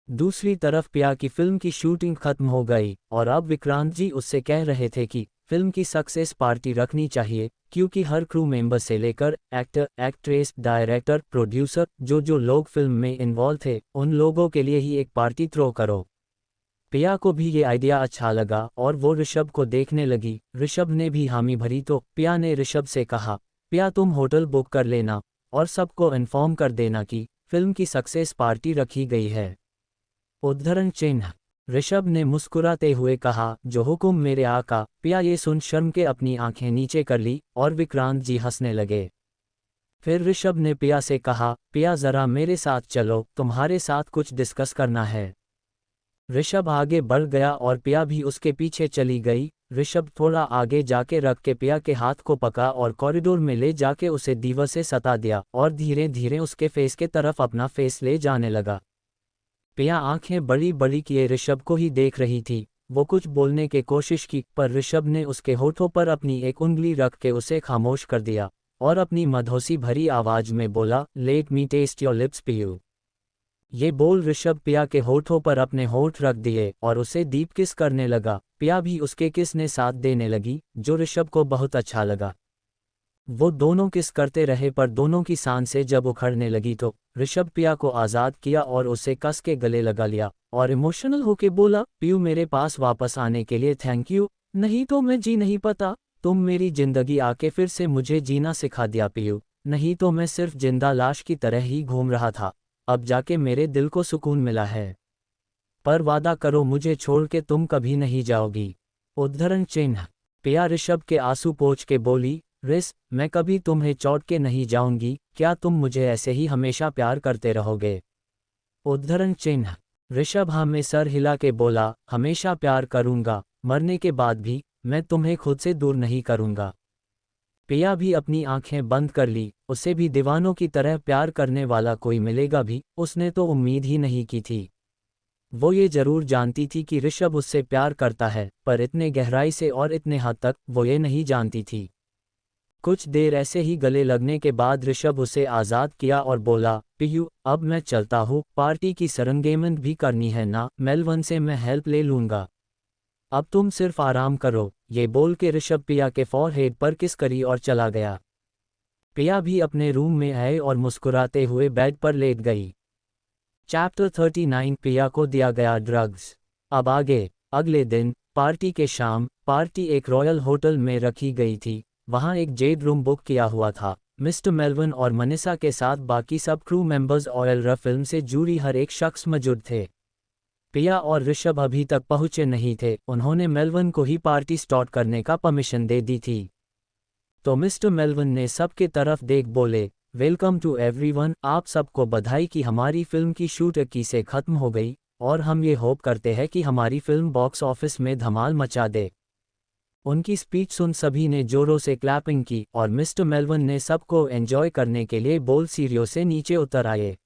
दूसरी तरफ पिया की फिल्म की शूटिंग खत्म हो गई और अब विक्रांत जी उससे कह रहे थे कि फिल्म की सक्सेस पार्टी रखनी चाहिए, क्योंकि हर क्रू मेंबर से लेकर एक्टर, एक्ट्रेस, डायरेक्टर, प्रोड्यूसर, जो लोग फिल्म में इन्वॉल्व थे, उन लोगों के लिए ही एक पार्टी थ्रो करो। पिया को भी ये आइडिया अच्छा लगा और वो ऋषभ को देखने लगी। ऋषभ ने भी हामी भरी तो पिया ने ऋषभ से कहा, पिया तुम होटल बुक कर लेना और सबको इन्फॉर्म कर देना कि फिल्म की सक्सेस पार्टी रखी गई है। उद्धरण चिन्ह। ऋषभ ने मुस्कुराते हुए कहा, जो हुक्म मेरे आका। पिया ये सुन शर्म के अपनी आंखें नीचे कर ली और विक्रांत जी हंसने लगे। फिर ऋषभ ने पिया से कहा, पिया जरा मेरे साथ चलो, तुम्हारे साथ कुछ डिस्कस करना है। ऋषभ आगे बढ़ गया और पिया भी उसके पीछे चली गई। ऋषभ थोड़ा आगे जाके रख के पिया के हाथ को पकड़ा और कॉरिडोर में ले जाके उसे दीवार से सटा दिया और धीरे धीरे उसके फेस के तरफ अपना फेस ले जाने लगा। पिया आंखें बड़ी बड़ी किए ऋषभ को ही देख रही थी। वो कुछ बोलने की कोशिश की, पर ऋषभ ने उसके होठों पर अपनी एक उंगली रख के उसे खामोश कर दिया और अपनी मधोसी भरी आवाज में बोला, let me taste your lips Piyu. ये बोल ऋषभ पिया के होठों पर अपने होठ रख दिए और उसे डीप किस करने लगा। पिया भी उसके किस ने साथ देने लगी, जो ऋषभ को बहुत अच्छा लगा। वो दोनों किस करते रहे, पर दोनों की सांसें जब उखड़ने लगी तो ऋषभ पिया को आज़ाद किया और उसे कस के गले लगा लिया और इमोशनल होके बोला, पियू मेरे पास वापस आने के लिए थैंक यू, नहीं तो मैं जी नहीं पाता। तुम मेरी जिंदगी आके फिर से मुझे जीना सिखा दिया पियू, नहीं तो मैं सिर्फ जिंदा लाश की तरह ही घूम रहा था। अब जाके मेरे दिल को सुकून मिला है, पर वादा करो मुझे छोड़ के तुम कभी नहीं जाओगी। उद्धरण चिन्ह। पिया ऋषभ के आंसू पोंछ के बोली, रिस, मैं कभी तुम्हें छोड़ के नहीं जाऊंगी, क्या तुम मुझे ऐसे ही हमेशा प्यार करते रहोगे। उद्धरण चिन्ह। ऋषभ हाँ में सर हिला के बोला, हमेशा प्यार करूंगा, मरने के बाद भी मैं तुम्हें खुद से दूर नहीं करूंगा। पिया भी अपनी आंखें बंद कर ली। उसे भी दीवानों की तरह प्यार करने वाला कोई मिलेगा भी, उसने तो उम्मीद ही नहीं की थी। वो ये जरूर जानती थी कि ऋषभ उससे प्यार करता है, पर इतने गहराई से और इतने हद तक वो ये नहीं जानती थी। कुछ देर ऐसे ही गले लगने के बाद ऋषभ उसे आज़ाद किया और बोला, पियू अब मैं चलता हूँ, पार्टी की सरंगेमन भी करनी है ना, मेलवन से मैं हेल्प ले लूँगा। अब तुम सिर्फ आराम करो। ये बोल के ऋषभ पिया के फॉरहेड पर किस करी और चला गया। पिया भी अपने रूम में आए और मुस्कुराते हुए बेड पर लेट गई। चैप्टर 39। पिया को दिया गया ड्रग्स। अब आगे। अगले दिन पार्टी के शाम, पार्टी एक रॉयल होटल में रखी गई थी। वहां एक जेड रूम बुक किया हुआ था। मिस्टर मेलवन और मनीषा के साथ बाकी सब क्रू मेंबर्स और फिल्म से जुड़ी हर एक शख्स मौजूद थे। पिया और ऋषभ अभी तक पहुंचे नहीं थे। उन्होंने मेलवन को ही पार्टी स्टार्ट करने का परमिशन दे दी थी। तो मिस्टर मेलवन ने सबके तरफ देख बोले, वेलकम टू एवरीवन, आप सबको बधाई कि हमारी फिल्म की शूट की से खत्म हो गई और हम ये होप करते हैं कि हमारी फिल्म बॉक्स ऑफिस में धमाल मचा दे। उनकी स्पीच सुन सभी ने जोरों से क्लैपिंग की और मिस्टर मेलवन ने सबको एंजॉय करने के लिए बोल सीढ़ियों से नीचे उतर आए।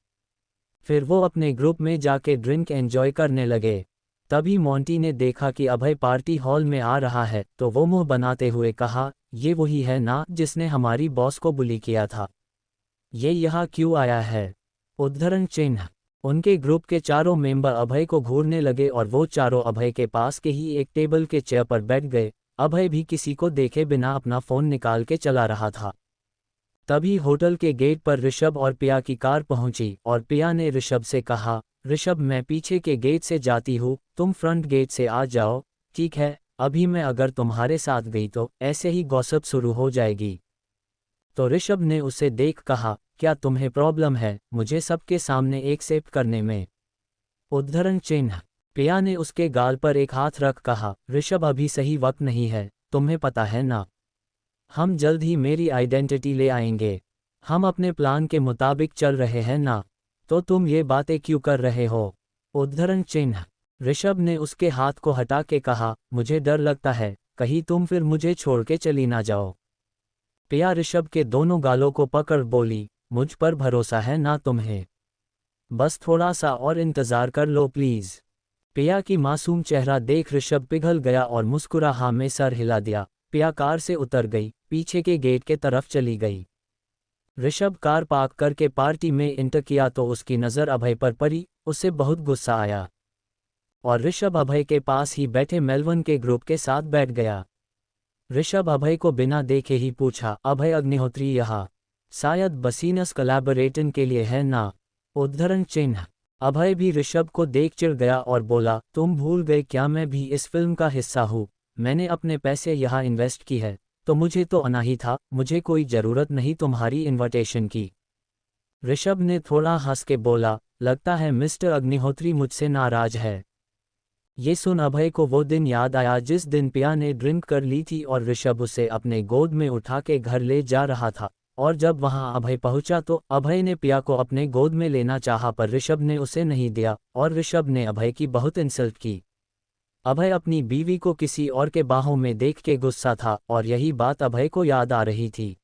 फिर वो अपने ग्रुप में जाके ड्रिंक एंजॉय करने लगे। तभी मोंटी ने देखा कि अभय पार्टी हॉल में आ रहा है, तो वो मुंह बनाते हुए कहा, ये वही है ना जिसने हमारी बॉस को बुली किया था? ये यहाँ क्यों आया है? उद्धरण चिन्ह। उनके ग्रुप के चारों मेंबर अभय को घूरने लगे और वो चारों अभय के पास के ही एक टेबल के चेयर पर बैठ गए। अभय भी किसी को देखे बिना अपना फ़ोन निकाल के चला रहा था। तभी होटल के गेट पर ऋषभ और पिया की कार पहुंची और पिया ने ऋषभ से कहा, ऋषभ मैं पीछे के गेट से जाती हूँ, तुम फ्रंट गेट से आ जाओ, ठीक है? अभी मैं अगर तुम्हारे साथ गई तो ऐसे ही गॉसिप शुरू हो जाएगी। तो ऋषभ ने उसे देख कहा, क्या तुम्हें प्रॉब्लम है मुझे सबके सामने एक्सेप्ट करने में? उद्धरण चिन्ह। पिया ने उसके गाल पर एक हाथ रख कहा, ऋषभ अभी सही वक्त नहीं है, तुम्हें पता है ना? हम जल्द ही मेरी आइडेंटिटी ले आएंगे। हम अपने प्लान के मुताबिक चल रहे हैं ना? तो तुम ये बातें क्यों कर रहे हो? उद्धरण चिन्ह। ऋषभ ने उसके हाथ को हटा के कहा, मुझे डर लगता है कहीं तुम फिर मुझे छोड़ के चली ना जाओ। पिया ऋषभ के दोनों गालों को पकड़ बोली, मुझ पर भरोसा है ना तुम्हें? बस थोड़ा सा और इंतज़ार कर लो प्लीज़। पिया की मासूम चेहरा देख ऋषभ पिघल गया और मुस्कुरा हाँ में सर हिला दिया। पिया कार से उतर गई, पीछे के गेट के तरफ चली गई। ऋषभ कार पार्क करके पार्टी में इंटर किया तो उसकी नज़र अभय पर पड़ी। उसे बहुत गुस्सा आया और ऋषभ अभय के पास ही बैठे मेलवन के ग्रुप के साथ बैठ गया। ऋषभ अभय को बिना देखे ही पूछा, अभय अग्निहोत्री यहाँ शायद बसीनस कोलैबोरेशन के लिए है ना? उद्धरण चिन्ह। अभय भी ऋषभ को देख चिढ़ गया और बोला, तुम भूल गए क्या मैं भी इस फिल्म का हिस्सा हूँ? मैंने अपने पैसे यहाँ इन्वेस्ट की है, तो मुझे तो आना ही था, मुझे कोई ज़रूरत नहीं तुम्हारी इन्विटेशन की। ऋषभ ने थोड़ा हंस के बोला, लगता है मिस्टर अग्निहोत्री मुझसे नाराज है। ये सुन अभय को वो दिन याद आया जिस दिन पिया ने ड्रिंक कर ली थी और ऋषभ उसे अपने गोद में उठा के घर ले जा रहा था। और जब वहां अभय पहुंचा तो अभय ने पिया को अपने गोद में लेना चाहा पर ऋषभ ने उसे नहीं दिया और ऋषभ ने अभय की बहुत इंसल्ट की। अभय अपनी बीवी को किसी और के बाहों में देख के गुस्सा था और यही बात अभय को याद आ रही थी।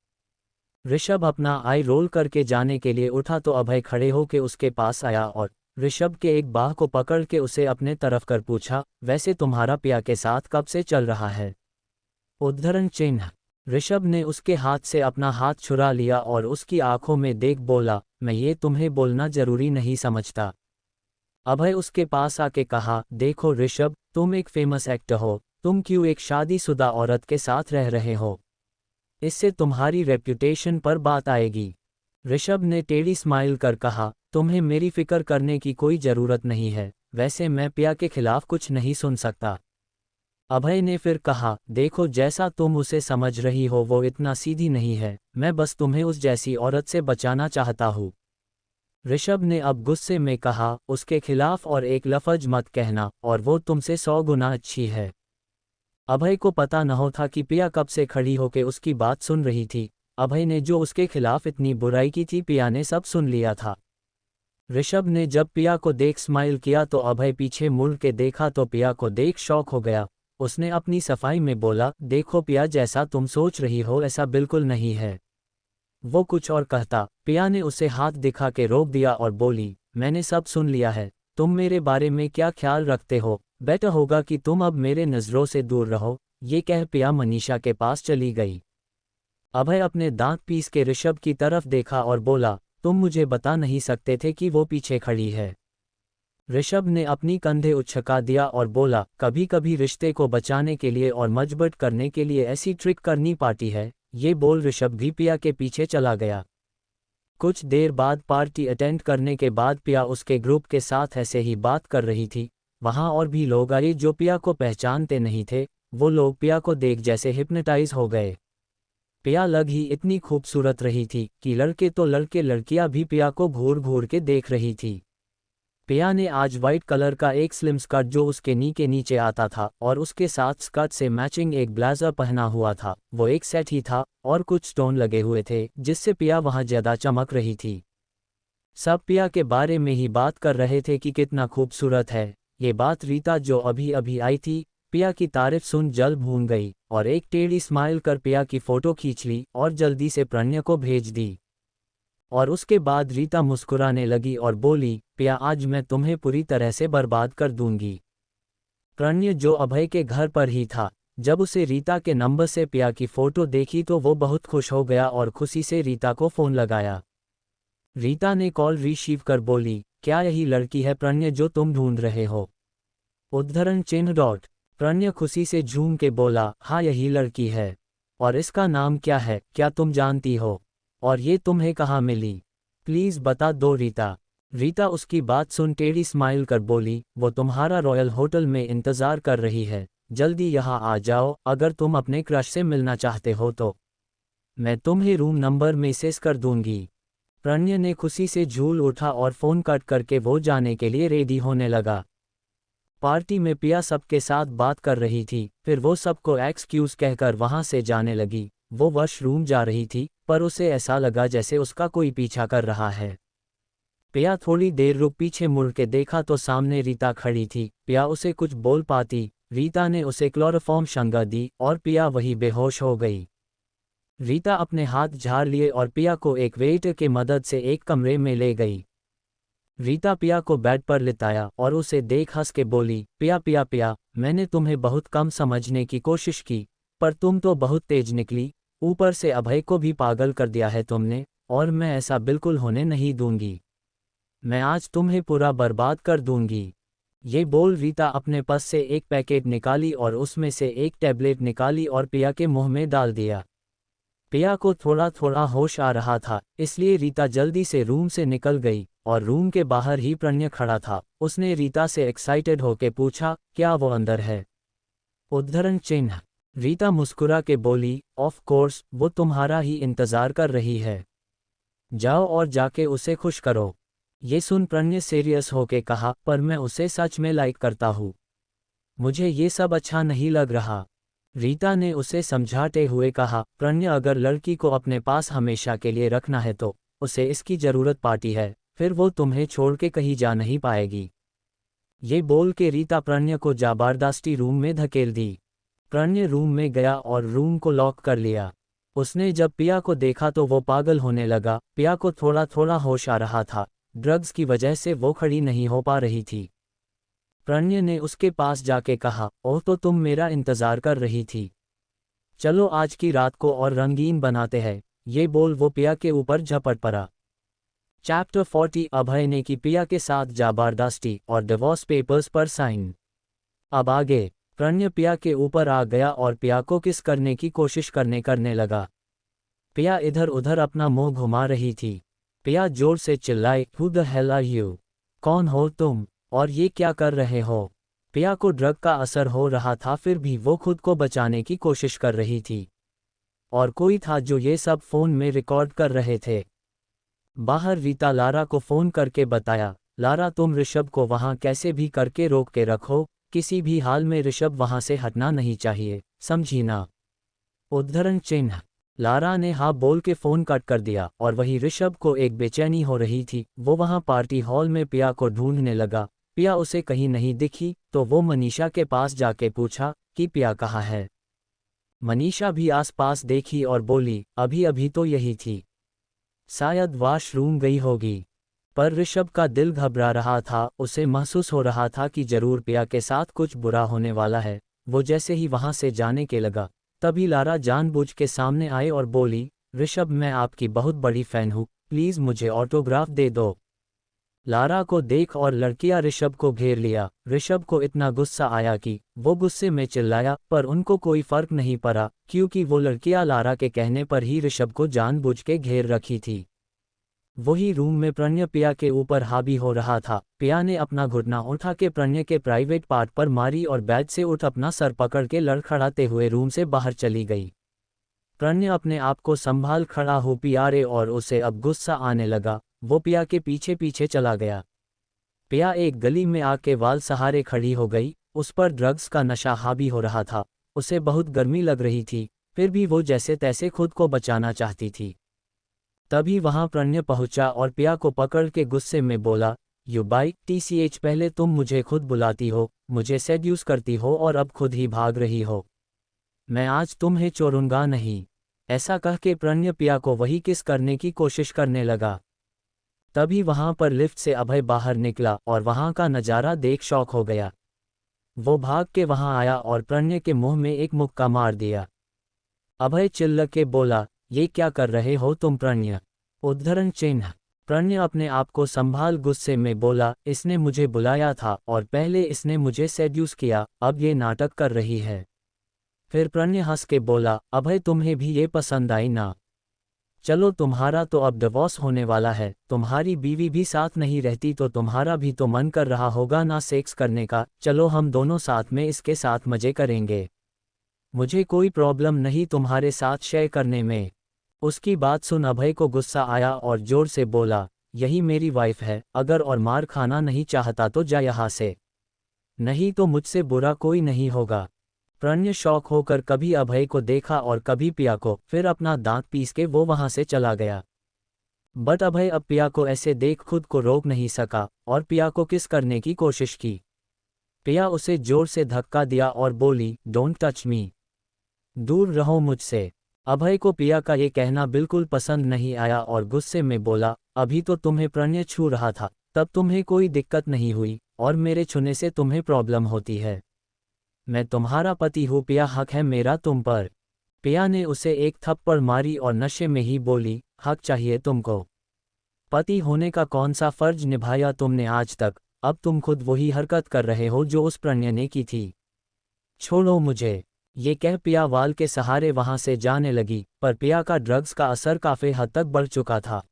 ऋषभ अपना आई रोल करके जाने के लिए उठा तो अभय खड़े होके उसके पास आया और ऋषभ के एक बाह को पकड़ के उसे अपने तरफ कर पूछा, वैसे तुम्हारा पिया के साथ कब से चल रहा है? उद्धरण चिन्ह। ऋषभ ने उसके हाथ से अपना हाथ छुड़ा लिया और उसकी आंखों में देख बोला, मैं ये तुम्हें बोलना जरूरी नहीं समझता। अभय उसके पास आके कहा, देखो ऋषभ, तुम एक फेमस एक्टर हो, तुम क्यों एक शादीशुदा औरत के साथ रह रहे हो? इससे तुम्हारी रेप्यूटेशन पर बात आएगी। ऋषभ ने टेढ़ी स्माइल कर कहा, तुम्हें मेरी फिक्र करने की कोई ज़रूरत नहीं है, वैसे मैं पिया के खिलाफ कुछ नहीं सुन सकता। अभय ने फिर कहा, देखो जैसा तुम उसे समझ रही हो वो इतना सीधी नहीं है, मैं बस तुम्हें उस जैसी औरत से बचाना चाहता हूँ। ऋषभ ने अब गुस्से में कहा, उसके खिलाफ और एक लफ्ज मत कहना, और वो तुमसे 100 गुना अच्छी है। अभय को पता न हो था कि पिया कब से खड़ी होके उसकी बात सुन रही थी। अभय ने जो उसके खिलाफ इतनी बुराई की थी पिया ने सब सुन लिया था। ऋषभ ने जब पिया को देख स्माइल किया तो अभय पीछे मुड़ के देखा तो पिया को देख शॉक हो गया। उसने अपनी सफाई में बोला, देखो पिया, जैसा तुम सोच रही हो ऐसा बिल्कुल नहीं है। वो कुछ और कहता, पिया ने उसे हाथ दिखा के रोक दिया और बोली, मैंने सब सुन लिया है, तुम मेरे बारे में क्या ख्याल रखते हो? बेटर होगा कि तुम अब मेरे नज़रों से दूर रहो। ये कह पिया मनीषा के पास चली गई। अभय अपने दांत पीस के ऋषभ की तरफ देखा और बोला, तुम मुझे बता नहीं सकते थे कि वो पीछे खड़ी है? ऋषभ ने अपनी कंधे उछका दिया और बोला, कभी कभी रिश्ते को बचाने के लिए और मजबूत करने के लिए ऐसी ट्रिक करनी पड़ती है। ये बोल ऋषभ भी पिया के पीछे चला गया। कुछ देर बाद पार्टी अटेंड करने के बाद पिया उसके ग्रुप के साथ ऐसे ही बात कर रही थी। वहां और भी लोग आए जो पिया को पहचानते नहीं थे। वो लोग पिया को देख जैसे हिप्नोटाइज हो गए। पिया लग ही इतनी खूबसूरत रही थी कि लड़के तो लड़के लड़कियां भी पिया को घूर घूर के देख रही थी। पिया ने आज वाइट कलर का एक स्लिम स्कर्ट जो उसके नी के नीचे आता था और उसके साथ स्कर्ट से मैचिंग एक ब्लेजर पहना हुआ था, वो एक सेट ही था और कुछ स्टोन लगे हुए थे जिससे पिया वहां ज्यादा चमक रही थी। सब पिया के बारे में ही बात कर रहे थे कि कितना खूबसूरत है। ये बात रीता जो अभी अभी आई थी पिया की तारीफ सुन जल भून गई और एक टेढ़ी स्माइल कर पिया की फोटो खींच ली और जल्दी से प्रणय को भेज दी। और उसके बाद रीता मुस्कुराने लगी और बोली, पिया आज मैं तुम्हें पूरी तरह से बर्बाद कर दूंगी। प्रणय, जो अभय के घर पर ही था, जब उसे रीता के नंबर से पिया की फोटो देखी तो वो बहुत खुश हो गया और खुशी से रीता को फोन लगाया। रीता ने कॉल रिसीव कर बोली, क्या यही लड़की है प्रणय जो तुम ढूंढ रहे हो? उद्धरण चिन्ह डॉट। प्रणय खुशी से झूम के बोला, हाँ यही लड़की है। और इसका नाम क्या है, क्या तुम जानती हो? और ये तुम्हें कहाँ मिली? प्लीज बता दो रीता। रीता उसकी बात सुन टेढ़ी स्माइल कर बोली, वो तुम्हारा रॉयल होटल में इंतजार कर रही है, जल्दी यहाँ आ जाओ अगर तुम अपने क्रश से मिलना चाहते हो तो। मैं तुम्हें रूम नंबर मैसेज कर दूंगी। प्रणय ने खुशी से झूल उठा और फोन कट करके वो जाने के लिए रेडी होने लगा। पार्टी में पिया सबके साथ बात कर रही थी, फिर वो सबको एक्सक्यूज कहकर वहां से जाने लगी। वो वॉशरूम जा रही थी, पर उसे ऐसा लगा जैसे उसका कोई पीछा कर रहा है। पिया थोड़ी देर रुक पीछे मुड़ के देखा तो सामने रीता खड़ी थी। पिया उसे कुछ बोल पाती, रीता ने उसे क्लोरोफॉर्म शंगा दी और पिया वही बेहोश हो गई। रीता अपने हाथ झाड़ लिए और पिया को एक वेटर के मदद से एक कमरे में ले गई। रीता पिया को बेड पर लिटाया और उसे देख हंस के बोली, पिया पिया पिया, मैंने तुम्हें बहुत कम समझने की कोशिश की, पर तुम तो बहुत तेज निकली। ऊपर से अभय को भी पागल कर दिया है तुमने, और मैं ऐसा बिल्कुल होने नहीं दूंगी। मैं आज तुम्हें पूरा बर्बाद कर दूंगी। ये बोल रीता अपने पर्स से एक पैकेट निकाली और उसमें से एक टैबलेट निकाली और पिया के मुंह में डाल दिया। पिया को थोड़ा थोड़ा होश आ रहा था, इसलिए रीता जल्दी से रूम से निकल गई और रूम के बाहर ही प्रणय खड़ा था। उसने रीता से एक्साइटेड होकर पूछा, क्या वो अंदर है? उद्धरण चिन्ह। रीता मुस्कुरा के बोली, ऑफ कोर्स, वो तुम्हारा ही इंतजार कर रही है। जाओ और जाके उसे खुश करो। ये सुन प्रणय सीरियस होके कहा, पर मैं उसे सच में लाइक करता हूँ। मुझे ये सब अच्छा नहीं लग रहा। रीता ने उसे समझाते हुए कहा, प्रणय अगर लड़की को अपने पास हमेशा के लिए रखना है तो उसे इसकी जरूरत पाती है, फिर वो तुम्हें छोड़ के कहीं जा नहीं पाएगी। ये बोल के रीता प्रणय को जबरदस्ती रूम में धकेल दी। प्रणय रूम में गया और रूम को लॉक कर लिया। उसने जब पिया को देखा तो वो पागल होने लगा। पिया को थोड़ा थोड़ा होश आ रहा था, ड्रग्स की वजह से वो खड़ी नहीं हो पा रही थी। प्रणय ने उसके पास जाके कहा, ओह तो तुम मेरा इंतजार कर रही थी। चलो आज की रात को और रंगीन बनाते हैं। ये बोल वो पिया के ऊपर झपट पड़ा। चैप्टर 40। अभय ने की पिया के साथ जबरदस्ती और डिवोर्स पेपर्स पर साइन। अब आगे। प्रणय पिया के ऊपर आ गया और पिया को किस करने की कोशिश करने लगा। पिया इधर उधर अपना मुंह घुमा रही थी। पिया जोर से चिल्लाई, who the hell are you? कौन हो तुम और ये क्या कर रहे हो? पिया को ड्रग का असर हो रहा था, फिर भी वो खुद को बचाने की कोशिश कर रही थी। और कोई था जो ये सब फोन में रिकॉर्ड कर रहे थे। बाहर रीता लारा को फोन करके बताया, लारा तुम ऋषभ को वहां कैसे भी करके रोक के रखो, किसी भी हाल में ऋषभ वहां से हटना नहीं चाहिए, समझी ना? उद्धरण चिन्ह। लारा ने हाँ बोल के फोन कट कर दिया और वही ऋषभ को एक बेचैनी हो रही थी। वो वहां पार्टी हॉल में पिया को ढूंढने लगा। पिया उसे कहीं नहीं दिखी तो वो मनीषा के पास जाके पूछा कि पिया कहाँ है। मनीषा भी आसपास देखी और बोली, अभी अभी तो यही थी, शायद वॉशरूम गई होगी। पर ऋषभ का दिल घबरा रहा था, उसे महसूस हो रहा था कि जरूर पिया के साथ कुछ बुरा होने वाला है। वो जैसे ही वहां से जाने के लगा, तभी लारा जानबूझ के सामने आई और बोली, ऋषभ मैं आपकी बहुत बड़ी फैन हूँ, प्लीज मुझे ऑटोग्राफ दे दो। लारा को देख और लड़कियां ऋषभ को घेर लिया। ऋषभ को इतना गुस्सा आया कि वो गुस्से में चिल्लाया, पर उनको कोई फर्क नहीं पड़ा क्योंकि वो लड़कियां लारा के कहने पर ही ऋषभ को जानबूझ के घेर रखी थी। वही रूम में प्रणय पिया के ऊपर हावी हो रहा था। पिया ने अपना घुटना उठा के प्रणय के प्राइवेट पार्ट पर मारी और बेड से उठ अपना सर पकड़ के लड़खड़ाते हुए रूम से बाहर चली गई। प्रणय अपने आप को संभाल खड़ा हो पिया रे और उसे अब गुस्सा आने लगा। वो पिया के पीछे पीछे चला गया। पिया एक गली में आके वाल सहारे खड़ी हो गई। उस पर ड्रग्स का नशा हावी हो रहा था। उसे बहुत गर्मी लग रही थी, फिर भी वो जैसे तैसे खुद को बचाना चाहती थी। तभी वहां प्रणय पहुंचा और पिया को पकड़ के गुस्से में बोला, यू बाई टीसीएच, पहले तुम मुझे खुद बुलाती हो, मुझे सेड्यूस करती हो और अब खुद ही भाग रही हो। मैं आज तुम्हें छोड़ूंगा नहीं। ऐसा कह के प्रणय पिया को वही किस करने की कोशिश करने लगा। तभी वहां पर लिफ्ट से अभय बाहर निकला और वहां का नजारा देख शॉक हो गया। वो भाग के वहां आया और प्रणय के मुंह में एक मुक्का मार दिया। अभय चिल्ला के बोला, ये क्या कर रहे हो तुम प्रणय? उद्धरण चिन्ह। प्रणय अपने आप को संभाल गुस्से में बोला, इसने मुझे बुलाया था और पहले इसने मुझे सेड्यूस किया, अब ये नाटक कर रही है। फिर प्रणय हंस के बोला, अभय तुम्हें भी ये पसंद आई ना? चलो तुम्हारा तो अब डिवोर्स होने वाला है, तुम्हारी बीवी भी साथ नहीं रहती तो तुम्हारा भी तो मन कर रहा होगा ना सेक्स करने का, चलो हम दोनों साथ में इसके साथ मजे करेंगे। मुझे कोई प्रॉब्लम नहीं तुम्हारे साथ शेयर करने में। उसकी बात सुन अभय को गुस्सा आया और जोर से बोला, यही मेरी वाइफ है, अगर और मार खाना नहीं चाहता तो जा यहाँ से, नहीं तो मुझसे बुरा कोई नहीं होगा। प्रणय शौक होकर कभी अभय को देखा और कभी पिया को, फिर अपना दांत पीस के वो वहां से चला गया। बट अभय अब पिया को ऐसे देख खुद को रोक नहीं सका और पिया को किस करने की कोशिश की। पिया उसे जोर से धक्का दिया और बोली, डोंट टच मी, दूर रहो मुझसे। अभय को पिया का ये कहना बिल्कुल पसंद नहीं आया और गुस्से में बोला, अभी तो तुम्हें प्रणय छू रहा था, तब तुम्हें कोई दिक्कत नहीं हुई, और मेरे छूने से तुम्हें प्रॉब्लम होती है। मैं तुम्हारा पति हूँ पिया, हक है मेरा तुम पर। पिया ने उसे एक थप्पड़ मारी और नशे में ही बोली, हक चाहिए तुमको? पति होने का कौन सा फर्ज निभाया तुमने आज तक? अब तुम खुद वही हरकत कर रहे हो जो उस प्रणय ने की थी। छोड़ो मुझे। ये कह पिया वाल के सहारे वहां से जाने लगी, पर पिया का ड्रग्स का असर काफी हद तक बढ़ चुका था।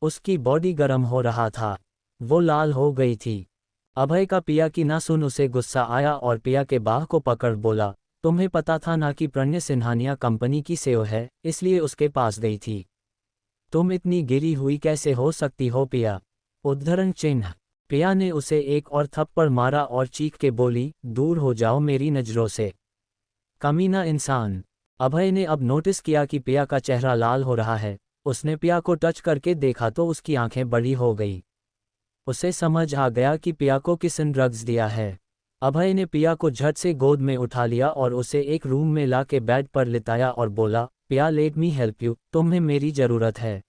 उसकी बॉडी गर्म हो रहा था, वो लाल हो गई थी। अभय का पिया की ना सुन उसे गुस्सा आया और पिया के बाह को पकड़ बोला, तुम्हें पता था ना कि प्रणय सिन्हानिया कंपनी की सीईओ है, इसलिए उसके पास गई थी। तुम इतनी गिरी हुई कैसे हो सकती हो पिया? उद्धरण चिन्ह। पिया ने उसे एक और थप्पड़ मारा और चीख के बोली, दूर हो जाओ मेरी नजरों से, कमीना इंसान। अभय ने अब नोटिस किया कि पिया का चेहरा लाल हो रहा है। उसने पिया को टच करके देखा तो उसकी आंखें बड़ी हो गई। उसे समझ आ गया कि पिया को किसने ड्रग्स दिया है। अभय ने पिया को झट से गोद में उठा लिया और उसे एक रूम में ला के बेड पर लिटाया और बोला, पिया लेट मी हेल्प यू, तुम्हें मेरी ज़रूरत है,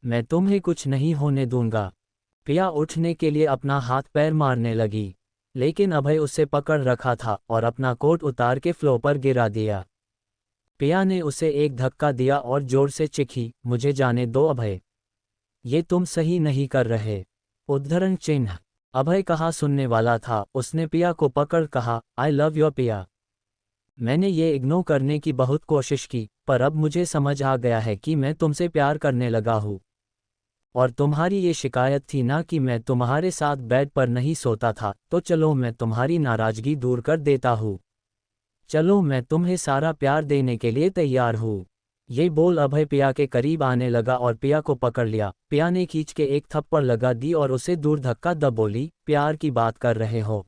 मैं तुम्हें कुछ नहीं होने दूंगा। पिया उठने के लिए अपना हाथ पैर मारने लगी, लेकिन अभय उसे पकड़ रखा था और अपना कोट उतार के फ्लोर पर गिरा दिया। पिया ने उसे एक धक्का दिया और जोर से चीखी, मुझे जाने दो अभय, ये तुम सही नहीं कर रहे। उद्धरण चिन्ह। अभय कहाँ सुनने वाला था, उसने पिया को पकड़ कहा, आई लव योर पिया। मैंने ये इग्नोर करने की बहुत कोशिश की, पर अब मुझे समझ आ गया है कि मैं तुमसे प्यार करने लगा हूँ। और तुम्हारी ये शिकायत थी ना कि मैं तुम्हारे साथ बेड पर नहीं सोता था, तो चलो मैं तुम्हारी नाराजगी दूर कर देता हूँ। चलो मैं तुम्हें सारा प्यार देने के लिए तैयार हूँ। ये बोल अभय पिया के करीब आने लगा और पिया को पकड़ लिया। पिया ने खींच के एक थप्पड़ लगा दी और उसे दूर धक्का द बोली, प्यार की बात कर रहे हो?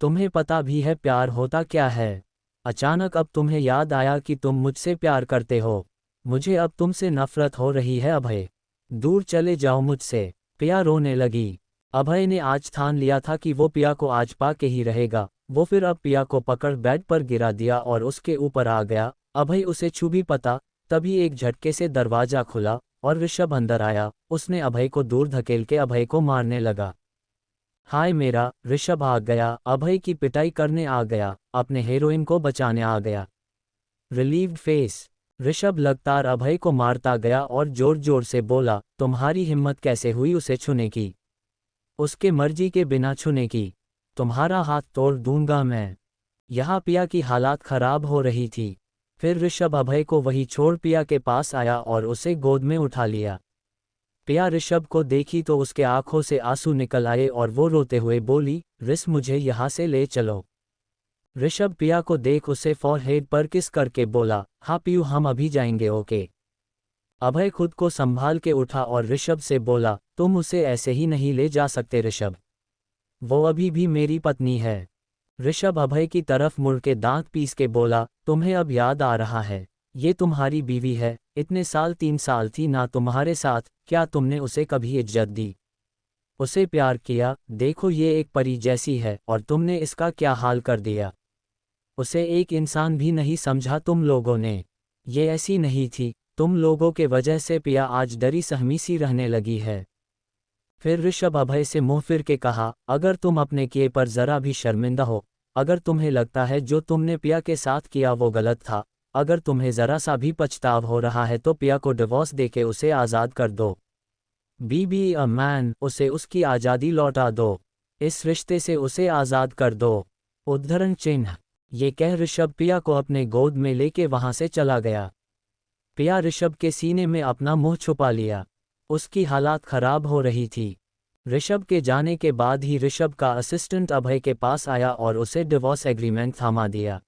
तुम्हें पता भी है प्यार होता क्या है? अचानक अब तुम्हें याद आया कि तुम मुझसे प्यार करते हो। मुझे अब तुमसे नफरत हो रही है अभय, दूर चले जाओ मुझसे। पिया रोने लगी। अभय ने आज ठान लिया था कि वो पिया को आज पा के ही रहेगा। वो फिर अब पिया को पकड़ बेड पर गिरा दिया और उसके ऊपर आ गया। अभय उसे छू भी पता, तभी एक झटके से दरवाजा खुला और ऋषभ अंदर आया। उसने अभय को दूर धकेल के अभय को मारने लगा। हाय मेरा, ऋषभ आ गया, अभय की पिटाई करने आ गया, अपने हीरोइन को बचाने आ गया। Relieved face. ऋषभ लगातार अभय को मारता गया और जोर जोर से बोला, तुम्हारी हिम्मत कैसे हुई उसे छूने की, उसके मर्जी के बिना छूने की? तुम्हारा हाथ तोड़ दूंगा मैं। यहाँ पिया की हालात खराब हो रही थी। फिर ऋषभ अभय को वही छोड़ पिया के पास आया और उसे गोद में उठा लिया। पिया ऋषभ को देखी तो उसके आंखों से आंसू निकल आए और वो रोते हुए बोली, रिस मुझे यहाँ से ले चलो। ऋषभ पिया को देख उसे फॉरहेड पर किस करके बोला, हाँ पियू हम अभी जाएंगे ओके। अभय खुद को संभाल के उठा और ऋषभ से बोला, तुम उसे ऐसे ही नहीं ले जा सकते ऋषभ, वो अभी भी मेरी पत्नी है। ऋषभ अभय की तरफ मुड़ के दांत पीस के बोला, तुम्हें अब याद आ रहा है, ये तुम्हारी बीवी है, इतने साल 3 साल थी ना तुम्हारे साथ, क्या तुमने उसे कभी इज्जत दी, उसे प्यार किया? देखो ये एक परी जैसी है और तुमने इसका क्या हाल कर दिया। उसे एक इंसान भी नहीं समझा तुम लोगों ने। ये ऐसी नहीं थी, तुम लोगों के वजह से पिया आज डरी सहमी सी रहने लगी है। फिर ऋषभ अभय से मुंह फिर के कहा, अगर तुम अपने किए पर जरा भी शर्मिंदा हो, अगर तुम्हें लगता है जो तुमने पिया के साथ किया वो गलत था, अगर तुम्हें जरा सा भी पछताव हो रहा है तो पिया को डिवोर्स देके उसे आज़ाद कर दो। बी अ मैन, उसे उसकी आज़ादी लौटा दो। इस रिश्ते से उसे आज़ाद कर दो। उद्धरण चिन्ह। ये कह ऋषभ पिया को अपने गोद में लेके वहां से चला गया। पिया ऋषभ के सीने में अपना मुंह छुपा लिया। उसकी हालात खराब हो रही थी। ऋषभ के जाने के बाद ही ऋषभ का असिस्टेंट अभय के पास आया और उसे डिवोर्स एग्रीमेंट थमा दिया।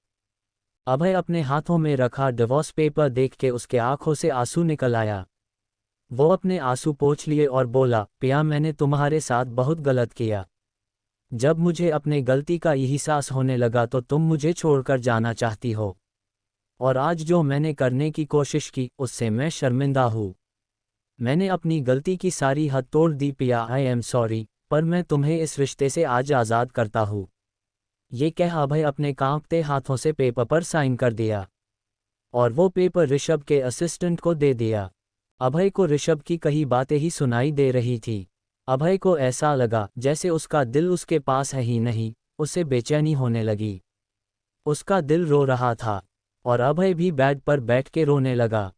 अभय अपने हाथों में रखा डिवोर्स पेपर देख के उसके आंखों से आंसू निकल आया। वो अपने आंसू पोंछ लिए और बोला, पिया मैंने तुम्हारे साथ बहुत गलत किया। जब मुझे अपने गलती का एहसास होने लगा तो तुम मुझे छोड़कर जाना चाहती हो, और आज जो मैंने करने की कोशिश की उससे मैं शर्मिंदा हूँ। मैंने अपनी गलती की सारी हद तोड़ दी पिया, आई एम सॉरी, पर मैं तुम्हें इस रिश्ते से आज आज़ाद करता हूँ। ये कह अभय अपने कांपते हाथों से पेपर पर साइन कर दिया और वो पेपर ऋषभ के असिस्टेंट को दे दिया। अभय को ऋषभ की कही बातें ही सुनाई दे रही थी। अभय को ऐसा लगा जैसे उसका दिल उसके पास है ही नहीं, उसे बेचैनी होने लगी। उसका दिल रो रहा था और अभय भी बेड पर बैठ के रोने लगा।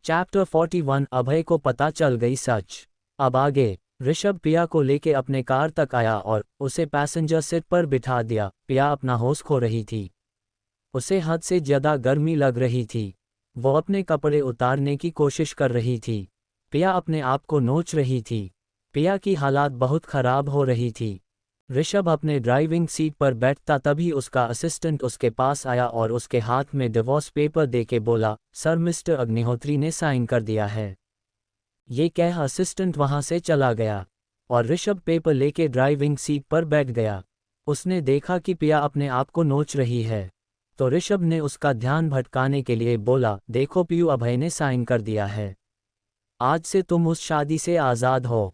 चैप्टर 41। अभय को पता चल गई सच। अब आगे। ऋषभ पिया को लेके अपने कार तक आया और उसे पैसेंजर सीट पर बिठा दिया। पिया अपना होश खो रही थी। उसे हद से ज्यादा गर्मी लग रही थी। वो अपने कपड़े उतारने की कोशिश कर रही थी। पिया अपने आप को नोच रही थी। पिया की हालात बहुत खराब हो रही थी। ऋषभ अपने ड्राइविंग सीट पर बैठता तभी उसका असिस्टेंट उसके पास आया और उसके हाथ में डिवोर्स पेपर देके बोला, सर मिस्टर अग्निहोत्री ने साइन कर दिया है। ये कह असिस्टेंट वहां से चला गया और ऋषभ पेपर लेके ड्राइविंग सीट पर बैठ गया। उसने देखा कि पिया अपने आप को नोच रही है, तो ऋषभ ने उसका ध्यान भटकाने के लिए बोला, देखो पियू, अभय ने साइन कर दिया है, आज से तुम उस शादी से आज़ाद हो।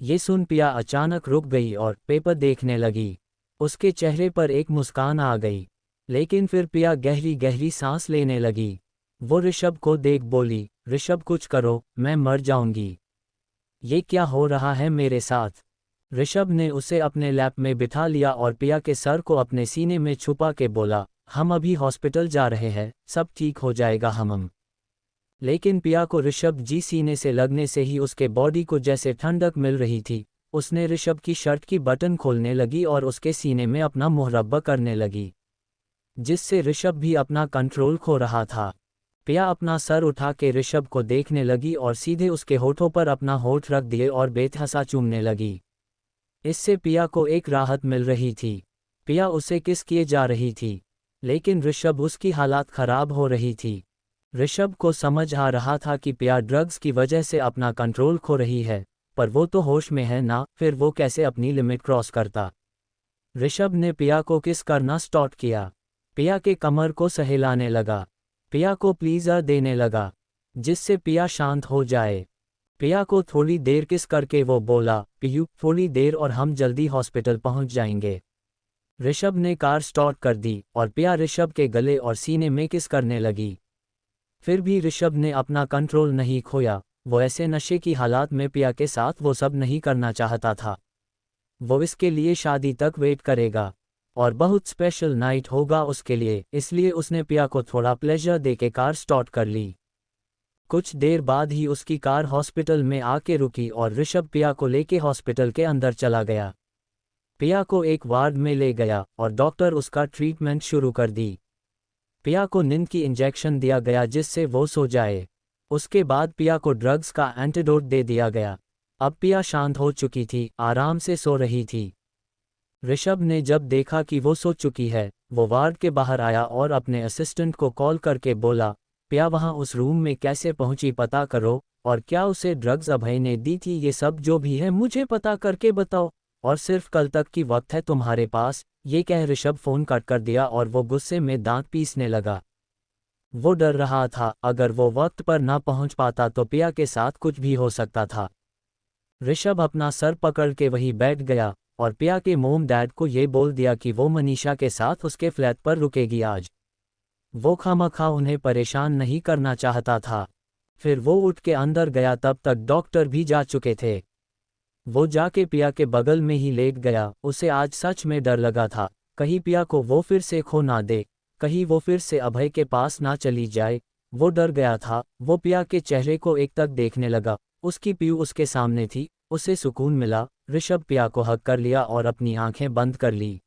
ये सुन पिया अचानक रुक गई और पेपर देखने लगी। उसके चेहरे पर एक मुस्कान आ गई, लेकिन फिर पिया गहरी गहरी सांस लेने लगी। वो ऋषभ को देख बोली, ऋषभ कुछ करो, मैं मर जाऊंगी। ये क्या हो रहा है मेरे साथ? ऋषभ ने उसे अपने लैप में बिठा लिया और पिया के सर को अपने सीने में छुपा के बोला, हम अभी हॉस्पिटल जा रहे हैं, सब ठीक हो जाएगा हम। लेकिन पिया को ऋषभ जी सीने से लगने से ही उसके बॉडी को जैसे ठंडक मिल रही थी। उसने ऋषभ की शर्ट की बटन खोलने लगी और उसके सीने में अपना मुंह रब्बा करने लगी, जिससे ऋषभ भी अपना कंट्रोल खो रहा था। पिया अपना सर उठा के ऋषभ को देखने लगी और सीधे उसके होठों पर अपना होठ रख दिए और बेतहसा चूमने लगी। इससे पिया को एक राहत मिल रही थी। पिया उसे किस किए जा रही थी, लेकिन ऋषभ उसकी हालात खराब हो रही थी। ऋषभ को समझ आ रहा था कि पिया ड्रग्स की वजह से अपना कंट्रोल खो रही है, पर वो तो होश में है ना, फिर वो कैसे अपनी लिमिट क्रॉस करता। ऋषभ ने पिया को किस करना स्टार्ट किया। पिया के कमर को सहलाने लगा। पिया को प्लीजर देने लगा, जिससे पिया शांत हो जाए। पिया को थोड़ी देर किस करके वो बोला, पियू थोड़ी देर और हम जल्दी हॉस्पिटल पहुंच जाएंगे। ऋषभ ने कार स्टार्ट कर दी और पिया ऋषभ के गले और सीने में किस करने लगी। फिर भी ऋषभ ने अपना कंट्रोल नहीं खोया। वो ऐसे नशे की हालात में पिया के साथ वो सब नहीं करना चाहता था। वो इसके लिए शादी तक वेट करेगा और बहुत स्पेशल नाइट होगा उसके लिए, इसलिए उसने पिया को थोड़ा प्लेजर देके कार स्टार्ट कर ली। कुछ देर बाद ही उसकी कार हॉस्पिटल में आके रुकी और ऋषभ पिया को लेके हॉस्पिटल के अंदर चला गया। पिया को एक वार्ड में ले गया और डॉक्टर उसका ट्रीटमेंट शुरू कर दी। पिया को नींद की इंजेक्शन दिया गया जिससे वो सो जाए। उसके बाद पिया को ड्रग्स का एंटीडोट दे दिया गया। अब पिया शांत हो चुकी थी, आराम से सो रही थी। ऋषभ ने जब देखा कि वो सो चुकी है, वो वार्ड के बाहर आया और अपने असिस्टेंट को कॉल करके बोला, पिया वहां उस रूम में कैसे पहुंची पता करो, और क्या उसे ड्रग्स अभय ने दी थी, ये सब जो भी है मुझे पता करके बताओ, और सिर्फ कल तक की वक्त है तुम्हारे पास। ये कह ऋषभ फोन कट कर दिया और वो गुस्से में दांत पीसने लगा। वो डर रहा था, अगर वो वक्त पर ना पहुंच पाता तो पिया के साथ कुछ भी हो सकता था। ऋषभ अपना सर पकड़ के वहीं बैठ गया और पिया के मोम डैड को ये बोल दिया कि वो मनीषा के साथ उसके फ्लैट पर रुकेगी आज। वो खामखा उन्हें परेशान नहीं करना चाहता था। फिर वो उठ के अंदर गया, तब तक डॉक्टर भी जा चुके थे। वो जाके पिया के बगल में ही लेट गया। उसे आज सच में डर लगा था, कहीं पिया को वो फिर से खो ना दे, कहीं वो फिर से अभय के पास ना चली जाए। वो डर गया था। वो पिया के चेहरे को एकटक देखने लगा। उसकी पीऊ उसके सामने थी। उसे सुकून मिला। ऋषभ पिया को हक कर लिया और अपनी आंखें बंद कर ली।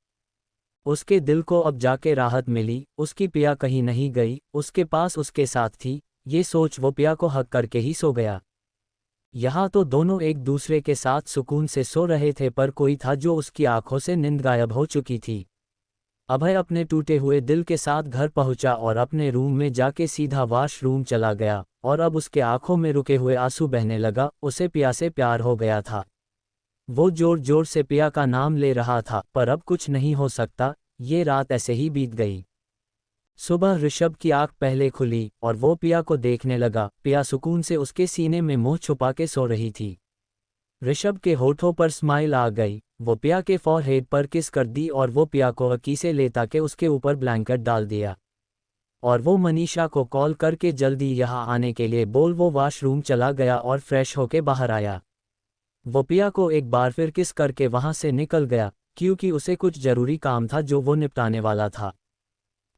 उसके दिल को अब जाके राहत मिली। उसकी पिया कहीं नहीं गई, उसके पास उसके साथ थी। ये सोच वो पिया को हक करके ही सो गया। यहाँ तो दोनों एक दूसरे के साथ सुकून से सो रहे थे, पर कोई था जो उसकी आंखों से नींद गायब हो चुकी थी। अभय अपने टूटे हुए दिल के साथ घर पहुंचा और अपने रूम में जाके सीधा वॉशरूम चला गया, और अब उसके आंखों में रुके हुए आंसू बहने लगा। उसे पिया से प्यार हो गया था। वो जोर जोर से पिया का नाम ले रहा था, पर अब कुछ नहीं हो सकता। ये रात ऐसे ही बीत गई। सुबह ऋषभ की आंख पहले खुली और वो पिया को देखने लगा। पिया सुकून से उसके सीने में मुंह छुपा के सो रही थी। ऋषभ के होठों पर स्माइल आ गई। वो पिया के फॉरहेड पर किस कर दी और वो पिया को अकीसे लेता के उसके ऊपर ब्लैंकेट डाल दिया। और वो मनीषा को कॉल करके जल्दी यहाँ आने के लिए बोल वो वॉशरूम चला गया और फ्रेश होके बाहर आया। वो पिया को एक बार फिर किस करके वहां से निकल गया, क्योंकि उसे कुछ जरूरी काम था जो वो निपटाने वाला था।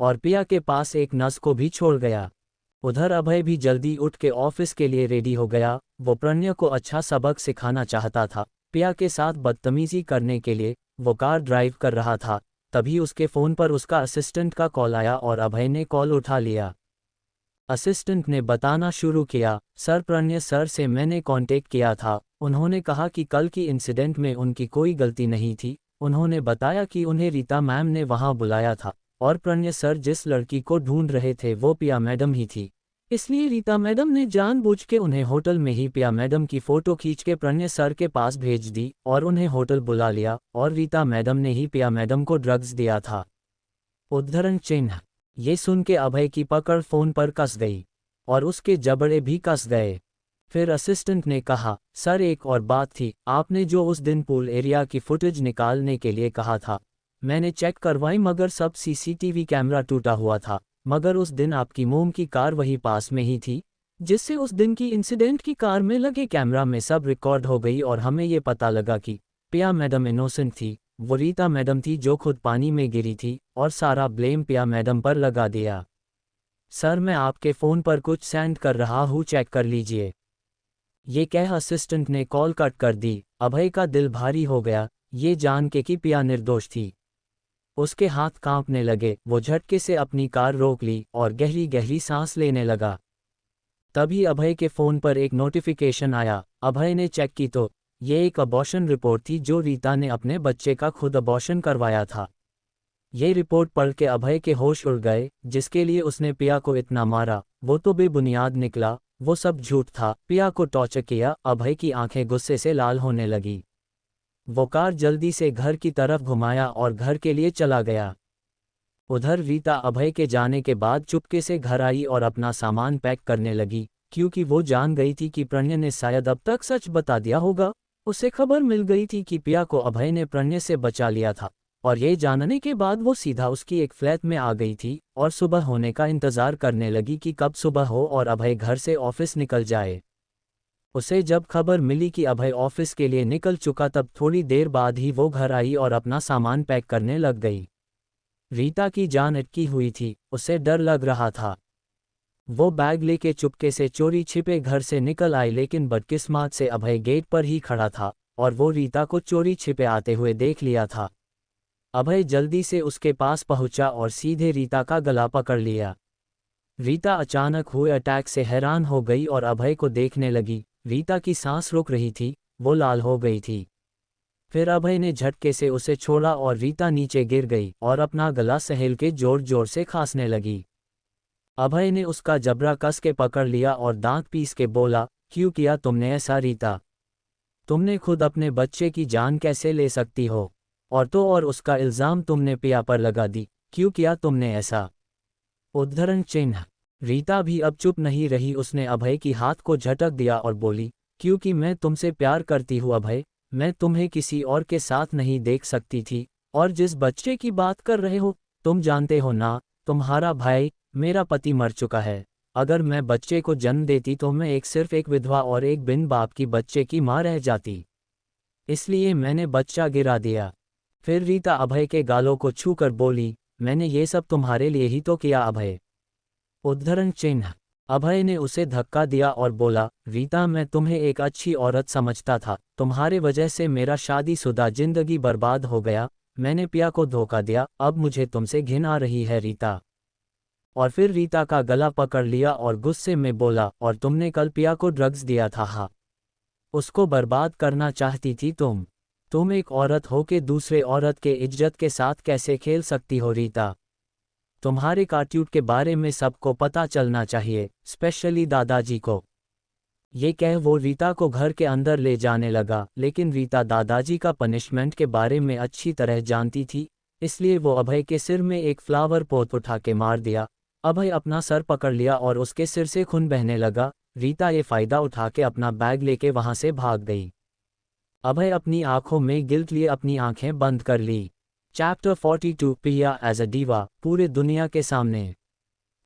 और पिया के पास एक नस को भी छोड़ गया। उधर अभय भी जल्दी उठ के ऑफिस के लिए रेडी हो गया। वो प्रणय को अच्छा सबक सिखाना चाहता था। पिया के साथ बदतमीजी करने के लिए वो कार ड्राइव कर रहा था। तभी उसके फ़ोन पर उसका असिस्टेंट का कॉल आया और अभय ने कॉल उठा लिया। असिस्टेंट ने बताना शुरू किया, सर प्रणय सर से मैंने कांटेक्ट किया था। उन्होंने कहा कि कल की इंसिडेंट में उनकी कोई गलती नहीं थी। उन्होंने बताया कि उन्हें रीता मैम ने वहां बुलाया था, और प्रणय सर जिस लड़की को ढूंढ रहे थे वो पिया मैडम ही थी। इसलिए रीता मैडम ने जानबूझ के उन्हें होटल में ही पिया मैडम की फ़ोटो खींच के प्रणय सर के पास भेज दी और उन्हें होटल बुला लिया, और रीता मैडम ने ही पिया मैडम को ड्रग्स दिया था। उद्धरण चिन्ह। ये सुन के अभय की पकड़ फ़ोन पर कस गई और उसके जबड़े भी कस गए। फिर असिस्टेंट ने कहा, सर एक और बात थी, आपने जो उस दिन पूल एरिया की फुटेज निकालने के लिए कहा था, मैंने चेक करवाई मगर सब सीसीटीवी कैमरा टूटा हुआ था। मगर उस दिन आपकी मोम की कार वहीं पास में ही थी, जिससे उस दिन की इंसिडेंट की कार में लगे कैमरा में सब रिकॉर्ड हो गई और हमें ये पता लगा कि पिया मैडम इनोसेंट थी। वो रीता मैडम थी जो खुद पानी में गिरी थी और सारा ब्लेम पिया मैडम पर लगा दिया। सर मैं आपके फ़ोन पर कुछ सेंड कर रहा हूँ, चेक कर लीजिए। ये कह असिस्टेंट ने कॉल कट कर दी। अभय का दिल भारी हो गया, ये जान के कि पिया निर्दोष थी। उसके हाथ कांपने लगे। वो झटके से अपनी कार रोक ली और गहरी गहरी सांस लेने लगा। तभी अभय के फ़ोन पर एक नोटिफिकेशन आया। अभय ने चेक की तो ये एक अबॉर्शन रिपोर्ट थी जो रीता ने अपने बच्चे का खुद अबॉर्शन करवाया था। ये रिपोर्ट पढ़ के अभय के होश उड़ गए। जिसके लिए उसने पिया को इतना मारा वो तो बेबुनियाद निकला, वो सब झूठ था। पिया को टॉर्चर किया। अभय की आंखें गुस्से से लाल होने लगी। वो कार जल्दी से घर की तरफ घुमाया और घर के लिए चला गया। उधर रीता अभय के जाने के बाद चुपके से घर आई और अपना सामान पैक करने लगी, क्योंकि वो जान गई थी कि प्रणय ने शायद अब तक सच बता दिया होगा। उसे खबर मिल गई थी कि पिया को अभय ने प्रणय से बचा लिया था, और ये जानने के बाद वो सीधा उसकी एक फ्लैट में आ गई थी और सुबह होने का इंतज़ार करने लगी कि कब सुबह हो और अभय घर से ऑफिस निकल जाए। उसे जब खबर मिली कि अभय ऑफिस के लिए निकल चुका तब थोड़ी देर बाद ही वो घर आई और अपना सामान पैक करने लग गई। रीता की जान अटकी हुई थी, उसे डर लग रहा था। वो बैग लेके चुपके से चोरी छिपे घर से निकल आई, लेकिन बदकिस्मत से अभय गेट पर ही खड़ा था और वो रीता को चोरी छिपे आते हुए देख लिया था। अभय जल्दी से उसके पास पहुंचा और सीधे रीता का गला पकड़ लिया। रीता अचानक हुए अटैक से हैरान हो गई और अभय को देखने लगी। रीता की सांस रुक रही थी, वो लाल हो गई थी। फिर अभय ने झटके से उसे छोड़ा और रीता नीचे गिर गई और अपना गला सहल के जोर जोर से खांसने लगी। अभय ने उसका जबड़ा कस के पकड़ लिया और दांत पीस के बोला, क्यों किया तुमने ऐसा रीता? तुमने खुद अपने बच्चे की जान कैसे ले सकती हो? और तो और उसका इल्ज़ाम तुमने पिया पर लगा दी, क्यों किया तुमने ऐसा? उद्धरण चिन्ह। रीता भी अब चुप नहीं रही, उसने अभय की हाथ को झटक दिया और बोली, क्योंकि मैं तुमसे प्यार करती हूँ अभय, मैं तुम्हें किसी और के साथ नहीं देख सकती थी। और जिस बच्चे की बात कर रहे हो, तुम जानते हो ना, तुम्हारा भाई, मेरा पति मर चुका है। अगर मैं बच्चे को जन्म देती तो मैं सिर्फ एक विधवा और एक बिन बाप की बच्चे की माँ रह जाती। इसलिए मैंने बच्चा गिरा दिया। फिर रीता अभय के गालों को छूकर बोली, मैंने ये सब तुम्हारे लिए ही तो किया अभय। उद्धरण चिन्ह। अभय ने उसे धक्का दिया और बोला, रीता मैं तुम्हें एक अच्छी औरत समझता था, तुम्हारे वजह से मेरा शादीशुदा जिंदगी बर्बाद हो गया, मैंने पिया को धोखा दिया, अब मुझे तुमसे घिन आ रही है रीता। और फिर रीता का गला पकड़ लिया और गुस्से में बोला, और तुमने कल पिया को ड्रग्स दिया था? हाँ, उसको बर्बाद करना चाहती थी तुम एक औरत हो के दूसरे औरत के इज्जत के साथ कैसे खेल सकती हो रीता? तुम्हारे काट्यूट के बारे में सबको पता चलना चाहिए, स्पेशली दादाजी को। ये कह वो रीता को घर के अंदर ले जाने लगा, लेकिन रीता दादाजी का पनिशमेंट के बारे में अच्छी तरह जानती थी, इसलिए वो अभय के सिर में एक फ्लावर पॉट उठा के मार दिया। अभय अपना सर पकड़ लिया और उसके सिर से खून बहने लगा। रीता ये फायदा उठा के अपना बैग लेके वहां से भाग गई। अभय अपनी आंखों में गिल्ट लिए अपनी आंखें बंद कर ली। Chapter 42 Priya as a diva, पूरे दुनिया के सामने।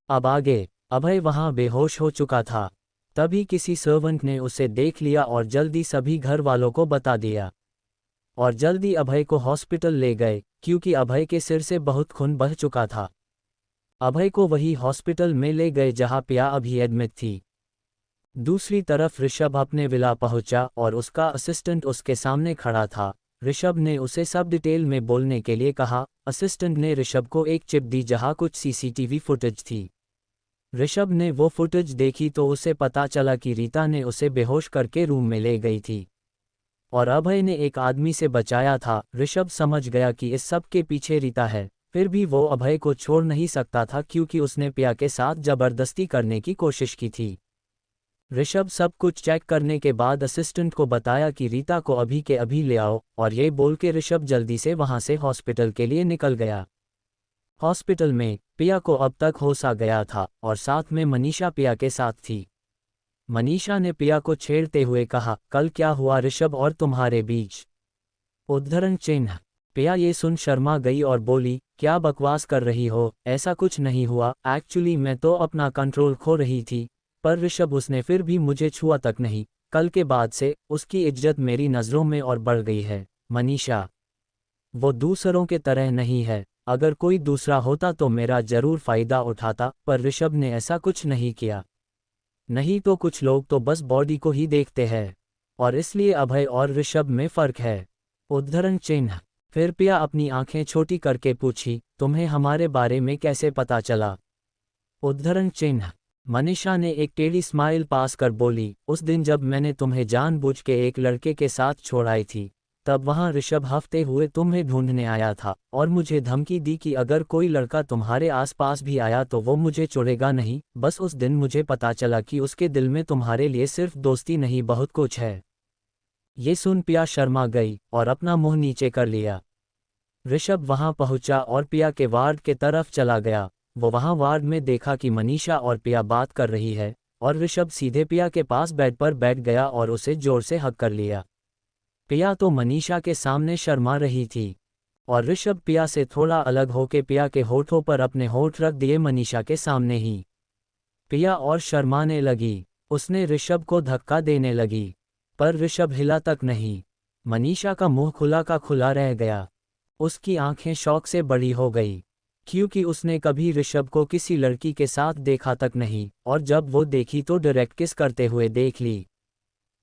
अब आगे। अभय वहां बेहोश हो चुका था। तभी किसी सर्वेंट ने उसे देख लिया और जल्दी सभी घर वालों को बता दिया, और जल्दी अभय को हॉस्पिटल ले गए, क्योंकि अभय के सिर से बहुत खून बह चुका था। अभय को वही हॉस्पिटल में ले गए जहां पिया अभी एडमिट थी। दूसरी तरफ ऋषभ अपने विला पहुंचा और उसका असिस्टेंट उसके सामने खड़ा था। ऋषभ ने उसे सब डिटेल में बोलने के लिए कहा। असिस्टेंट ने ऋषभ को एक चिप दी जहां कुछ सीसीटीवी फुटेज थी। ऋषभ ने वो फुटेज देखी तो उसे पता चला कि रीता ने उसे बेहोश करके रूम में ले गई थी, और अभय ने एक आदमी से बचाया था। ऋषभ समझ गया कि इस सब के पीछे रीता है, फिर भी वो अभय को छोड़ नहीं सकता था क्योंकि उसने पिया के साथ जबरदस्ती करने की कोशिश की थी। ऋषभ सब कुछ चेक करने के बाद असिस्टेंट को बताया कि रीता को अभी के अभी ले आओ, और ये बोल के ऋषभ जल्दी से वहां से हॉस्पिटल के लिए निकल गया। हॉस्पिटल में पिया को अब तक होश आ गया था और साथ में मनीषा पिया के साथ थी। मनीषा ने पिया को छेड़ते हुए कहा, कल क्या हुआ ऋषभ और तुम्हारे बीच? उद्धरण चिन्ह। पिया ये सुन शर्मा गई और बोली, क्या बकवास कर रही हो, ऐसा कुछ नहीं हुआ, एक्चुअली मैं तो अपना कंट्रोल खो रही थी, पर ऋषभ उसने फिर भी मुझे छुआ तक नहीं, कल के बाद से उसकी इज्जत मेरी नज़रों में और बढ़ गई है। मनीषा, वो दूसरों के तरह नहीं है, अगर कोई दूसरा होता तो मेरा जरूर फायदा उठाता, पर ऋषभ ने ऐसा कुछ नहीं किया। नहीं तो कुछ लोग तो बस बॉडी को ही देखते हैं, और इसलिए अभय और ऋषभ में फर्क है। उद्धरण चिन्ह। फिर पिया अपनी आंखें छोटी करके पूछी, तुम्हें हमारे बारे में कैसे पता चला? उद्धरण चिन्ह। मनीषा ने एक टेढ़ी स्माइल पास कर बोली, उस दिन जब मैंने तुम्हें जानबूझ के एक लड़के के साथ छोड़ाई थी, तब वहां ऋषभ हफ्ते हुए तुम्हें ढूंढने आया था और मुझे धमकी दी कि अगर कोई लड़का तुम्हारे आसपास भी आया तो वो मुझे छोड़ेगा नहीं। बस उस दिन मुझे पता चला कि उसके दिल में तुम्हारे लिए सिर्फ दोस्ती नहीं बहुत कुछ है। ये सुन पिया शर्मा गई और अपना मुंह नीचे कर लिया। ऋषभ वहां पहुंचा और पिया के वार्ड के तरफ चला गया। वो वहां वार्ड में देखा कि मनीषा और पिया बात कर रही है, और ऋषभ सीधे पिया के पास बेड पर बैठ गया और उसे जोर से हग कर लिया। पिया तो मनीषा के सामने शर्मा रही थी, और ऋषभ पिया से थोड़ा अलग होके पिया के होठों पर अपने होठ रख दिए मनीषा के सामने ही। पिया और शर्माने लगी। उसने ऋषभ को धक्का देने लगी, पर ऋषभ हिला तक नहीं। मनीषा का मुंह खुला का खुला रह गया। उसकी आंखें शौक से बड़ी हो गई, क्योंकि उसने कभी ऋषभ को किसी लड़की के साथ देखा तक नहीं, और जब वो देखी तो डायरेक्ट किस करते हुए देख ली।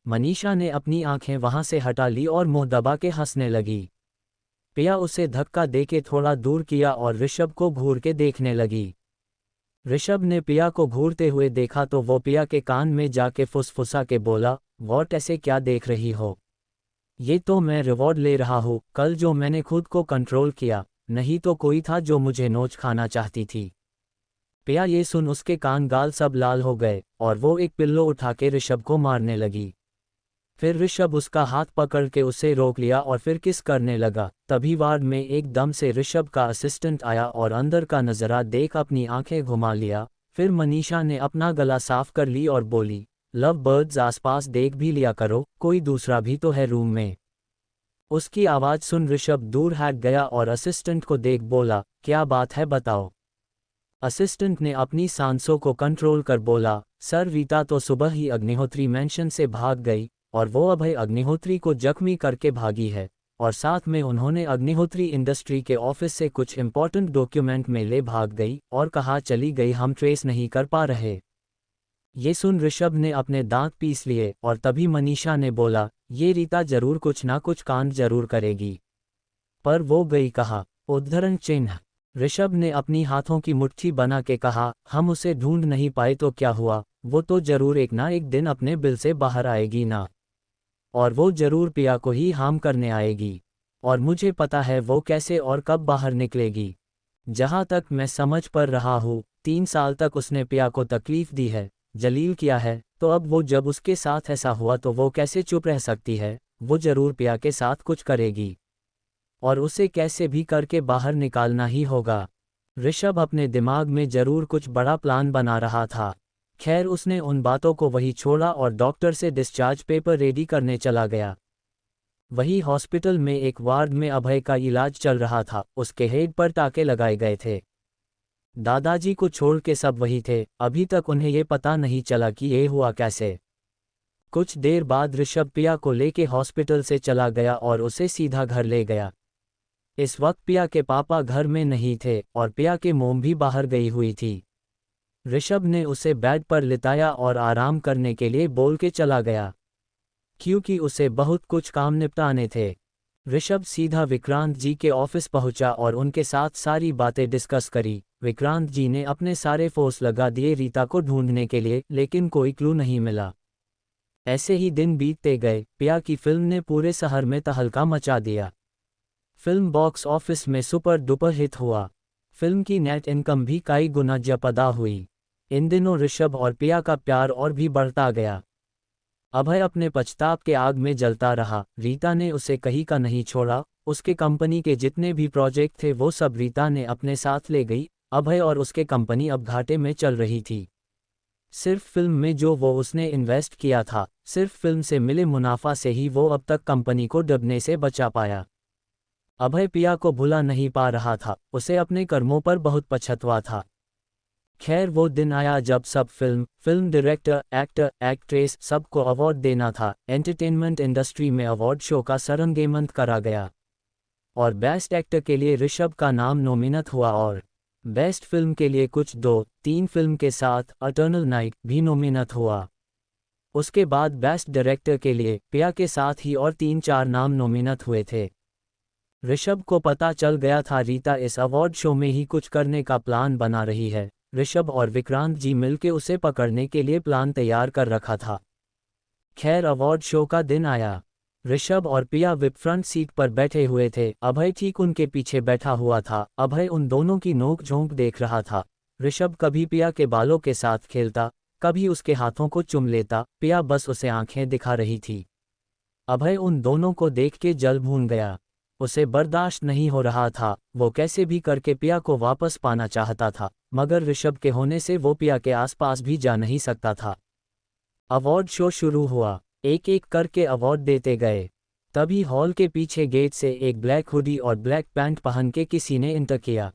मनीषा ने अपनी आंखें वहां से हटा ली और मुंह दबा के हंसने लगी। पिया उसे धक्का देके थोड़ा दूर किया और ऋषभ को घूर के देखने लगी। ऋषभ ने पिया को घूरते हुए देखा तो वो पिया के कान में जाके फुसफुसा के बोला, वॉट, ऐसे क्या देख रही हो? ये तो मैं रिवॉर्ड ले रहा हूँ, कल जो मैंने खुद को कंट्रोल किया, नहीं तो कोई था जो मुझे नोच खाना चाहती थी। पिया ये सुन उसके कान गाल सब लाल हो गए और वो एक पिल्लो उठा के ऋषभ को मारने लगी। फिर ऋषभ उसका हाथ पकड़ के उसे रोक लिया और फिर किस करने लगा। तभी वार्ड में एकदम से ऋषभ का असिस्टेंट आया और अंदर का नज़ारा देख अपनी आंखें घुमा लिया। फिर मनीषा ने अपना गला साफ कर ली और बोली, लव बर्ड्स आसपास देख भी लिया करो, कोई दूसरा भी तो है रूम में। उसकी आवाज़ सुन ऋषभ दूर हट गया और असिस्टेंट को देख बोला, क्या बात है बताओ। असिस्टेंट ने अपनी सांसों को कंट्रोल कर बोला, सर रीता तो सुबह ही अग्निहोत्री मैंशन से भाग गई, और वो अभय अग्निहोत्री को जख्मी करके भागी है, और साथ में उन्होंने अग्निहोत्री इंडस्ट्री के ऑफिस से कुछ इंपॉर्टेंट डॉक्यूमेंट में ले भाग गई और कहा चली गई, हम ट्रेस नहीं कर पा रहे। ये सुन ऋषभ ने अपने दांत पीस लिए और तभी मनीषा ने बोला, ये रीता जरूर कुछ ना कुछ कांड जरूर करेगी। पर वो गई कहाँ? उद्धरण चिन्ह। ऋषभ ने अपनी हाथों की मुट्ठी बना के कहा, हम उसे ढूंढ नहीं पाए तो क्या हुआ, वो तो जरूर एक ना एक दिन अपने बिल से बाहर आएगी ना, और वो जरूर पिया को ही हार्म करने आएगी, और मुझे पता है वो कैसे और कब बाहर निकलेगी। जहाँ तक मैं समझ पर रहा हूँ 3 साल तक उसने पिया को तकलीफ दी है, जलील किया है, तो अब वो जब उसके साथ ऐसा हुआ तो वो कैसे चुप रह सकती है, वो जरूर पिया के साथ कुछ करेगी, और उसे कैसे भी करके बाहर निकालना ही होगा। ऋषभ अपने दिमाग में जरूर कुछ बड़ा प्लान बना रहा था। खैर उसने उन बातों को वही छोड़ा और डॉक्टर से डिस्चार्ज पेपर रेडी करने चला गया। वही हॉस्पिटल में एक वार्ड में अभय का इलाज चल रहा था, उसके हेड पर टाके लगाए गए थे। दादाजी को छोड़ के सब वही थे, अभी तक उन्हें ये पता नहीं चला कि ये हुआ कैसे। कुछ देर बाद ऋषभ पिया को लेके हॉस्पिटल से चला गया और उसे सीधा घर ले गया। इस वक्त पिया के पापा घर में नहीं थे और पिया के मोम भी बाहर गई हुई थी। ऋषभ ने उसे बेड पर लिटाया और आराम करने के लिए बोल के चला गया, क्योंकि उसे बहुत कुछ काम निपटाने थे। ऋषभ सीधा विक्रांत जी के ऑफिस पहुंचा और उनके साथ सारी बातें डिस्कस करी। विक्रांत जी ने अपने सारे फोर्स लगा दिए रीता को ढूंढने के लिए, लेकिन कोई क्लू नहीं मिला। ऐसे ही दिन बीतते गए। पिया की फिल्म ने पूरे शहर में तहलका मचा दिया। फिल्म बॉक्स ऑफिस में सुपर डुपर हिट हुआ। फिल्म की नेट इनकम भी कई गुना ज्यादा हुई। इन दिनों ऋषभ और पिया का प्यार और भी बढ़ता गया। अभय अपने पछताव के आग में जलता रहा। रीता ने उसे कहीं का नहीं छोड़ा। उसके कंपनी के जितने भी प्रोजेक्ट थे वो सब रीता ने अपने साथ ले गई। अभय और उसके कंपनी अब घाटे में चल रही थी। सिर्फ फिल्म में जो वो उसने इन्वेस्ट किया था, सिर्फ फिल्म से मिले मुनाफा से ही वो अब तक कंपनी को डूबने से बचा पाया। अभय पिया को भुला नहीं पा रहा था, उसे अपने कर्मों पर बहुत पछतावा था। खैर वो दिन आया जब सब फिल्म डायरेक्टर, एक्टर, एक्ट्रेस सबको अवार्ड देना था। एंटरटेनमेंट इंडस्ट्री में अवार्ड शो का सरंगेमंत करा गया और बेस्ट एक्टर के लिए ऋषभ का नाम नॉमिनेट हुआ और बेस्ट फिल्म के लिए कुछ 2-3 फिल्म के साथ इटर्नल नाइट भी नॉमिनेट हुआ। उसके बाद बेस्ट डायरेक्टर के लिए पिया के साथ ही और 3-4 नाम नॉमिनेट हुए थे। ऋषभ को पता चल गया था रीता इस अवार्ड शो में ही कुछ करने का प्लान बना रही है। ऋषभ और विक्रांत जी मिलके उसे पकड़ने के लिए प्लान तैयार कर रखा था। खैर अवार्ड शो का दिन आया। ऋषभ और पिया विप फ्रंट सीट पर बैठे हुए थे। अभय ठीक उनके पीछे बैठा हुआ था। अभय उन दोनों की नोक झोंक देख रहा था। ऋषभ कभी पिया के बालों के साथ खेलता, कभी उसके हाथों को चुम लेता। पिया बस उसे आंखें दिखा रही थी। अभय उन दोनों को देख के जल भून गया। उसे बर्दाश्त नहीं हो रहा था। वो कैसे भी करके पिया को वापस पाना चाहता था, मगर ऋषभ के होने से वो पिया के आसपास भी जा नहीं सकता था। अवार्ड शो शुरू हुआ। एक एक करके अवार्ड देते गए। तभी हॉल के पीछे गेट से एक ब्लैक हुडी और ब्लैक पैंट पहन के किसी ने एंटर किया।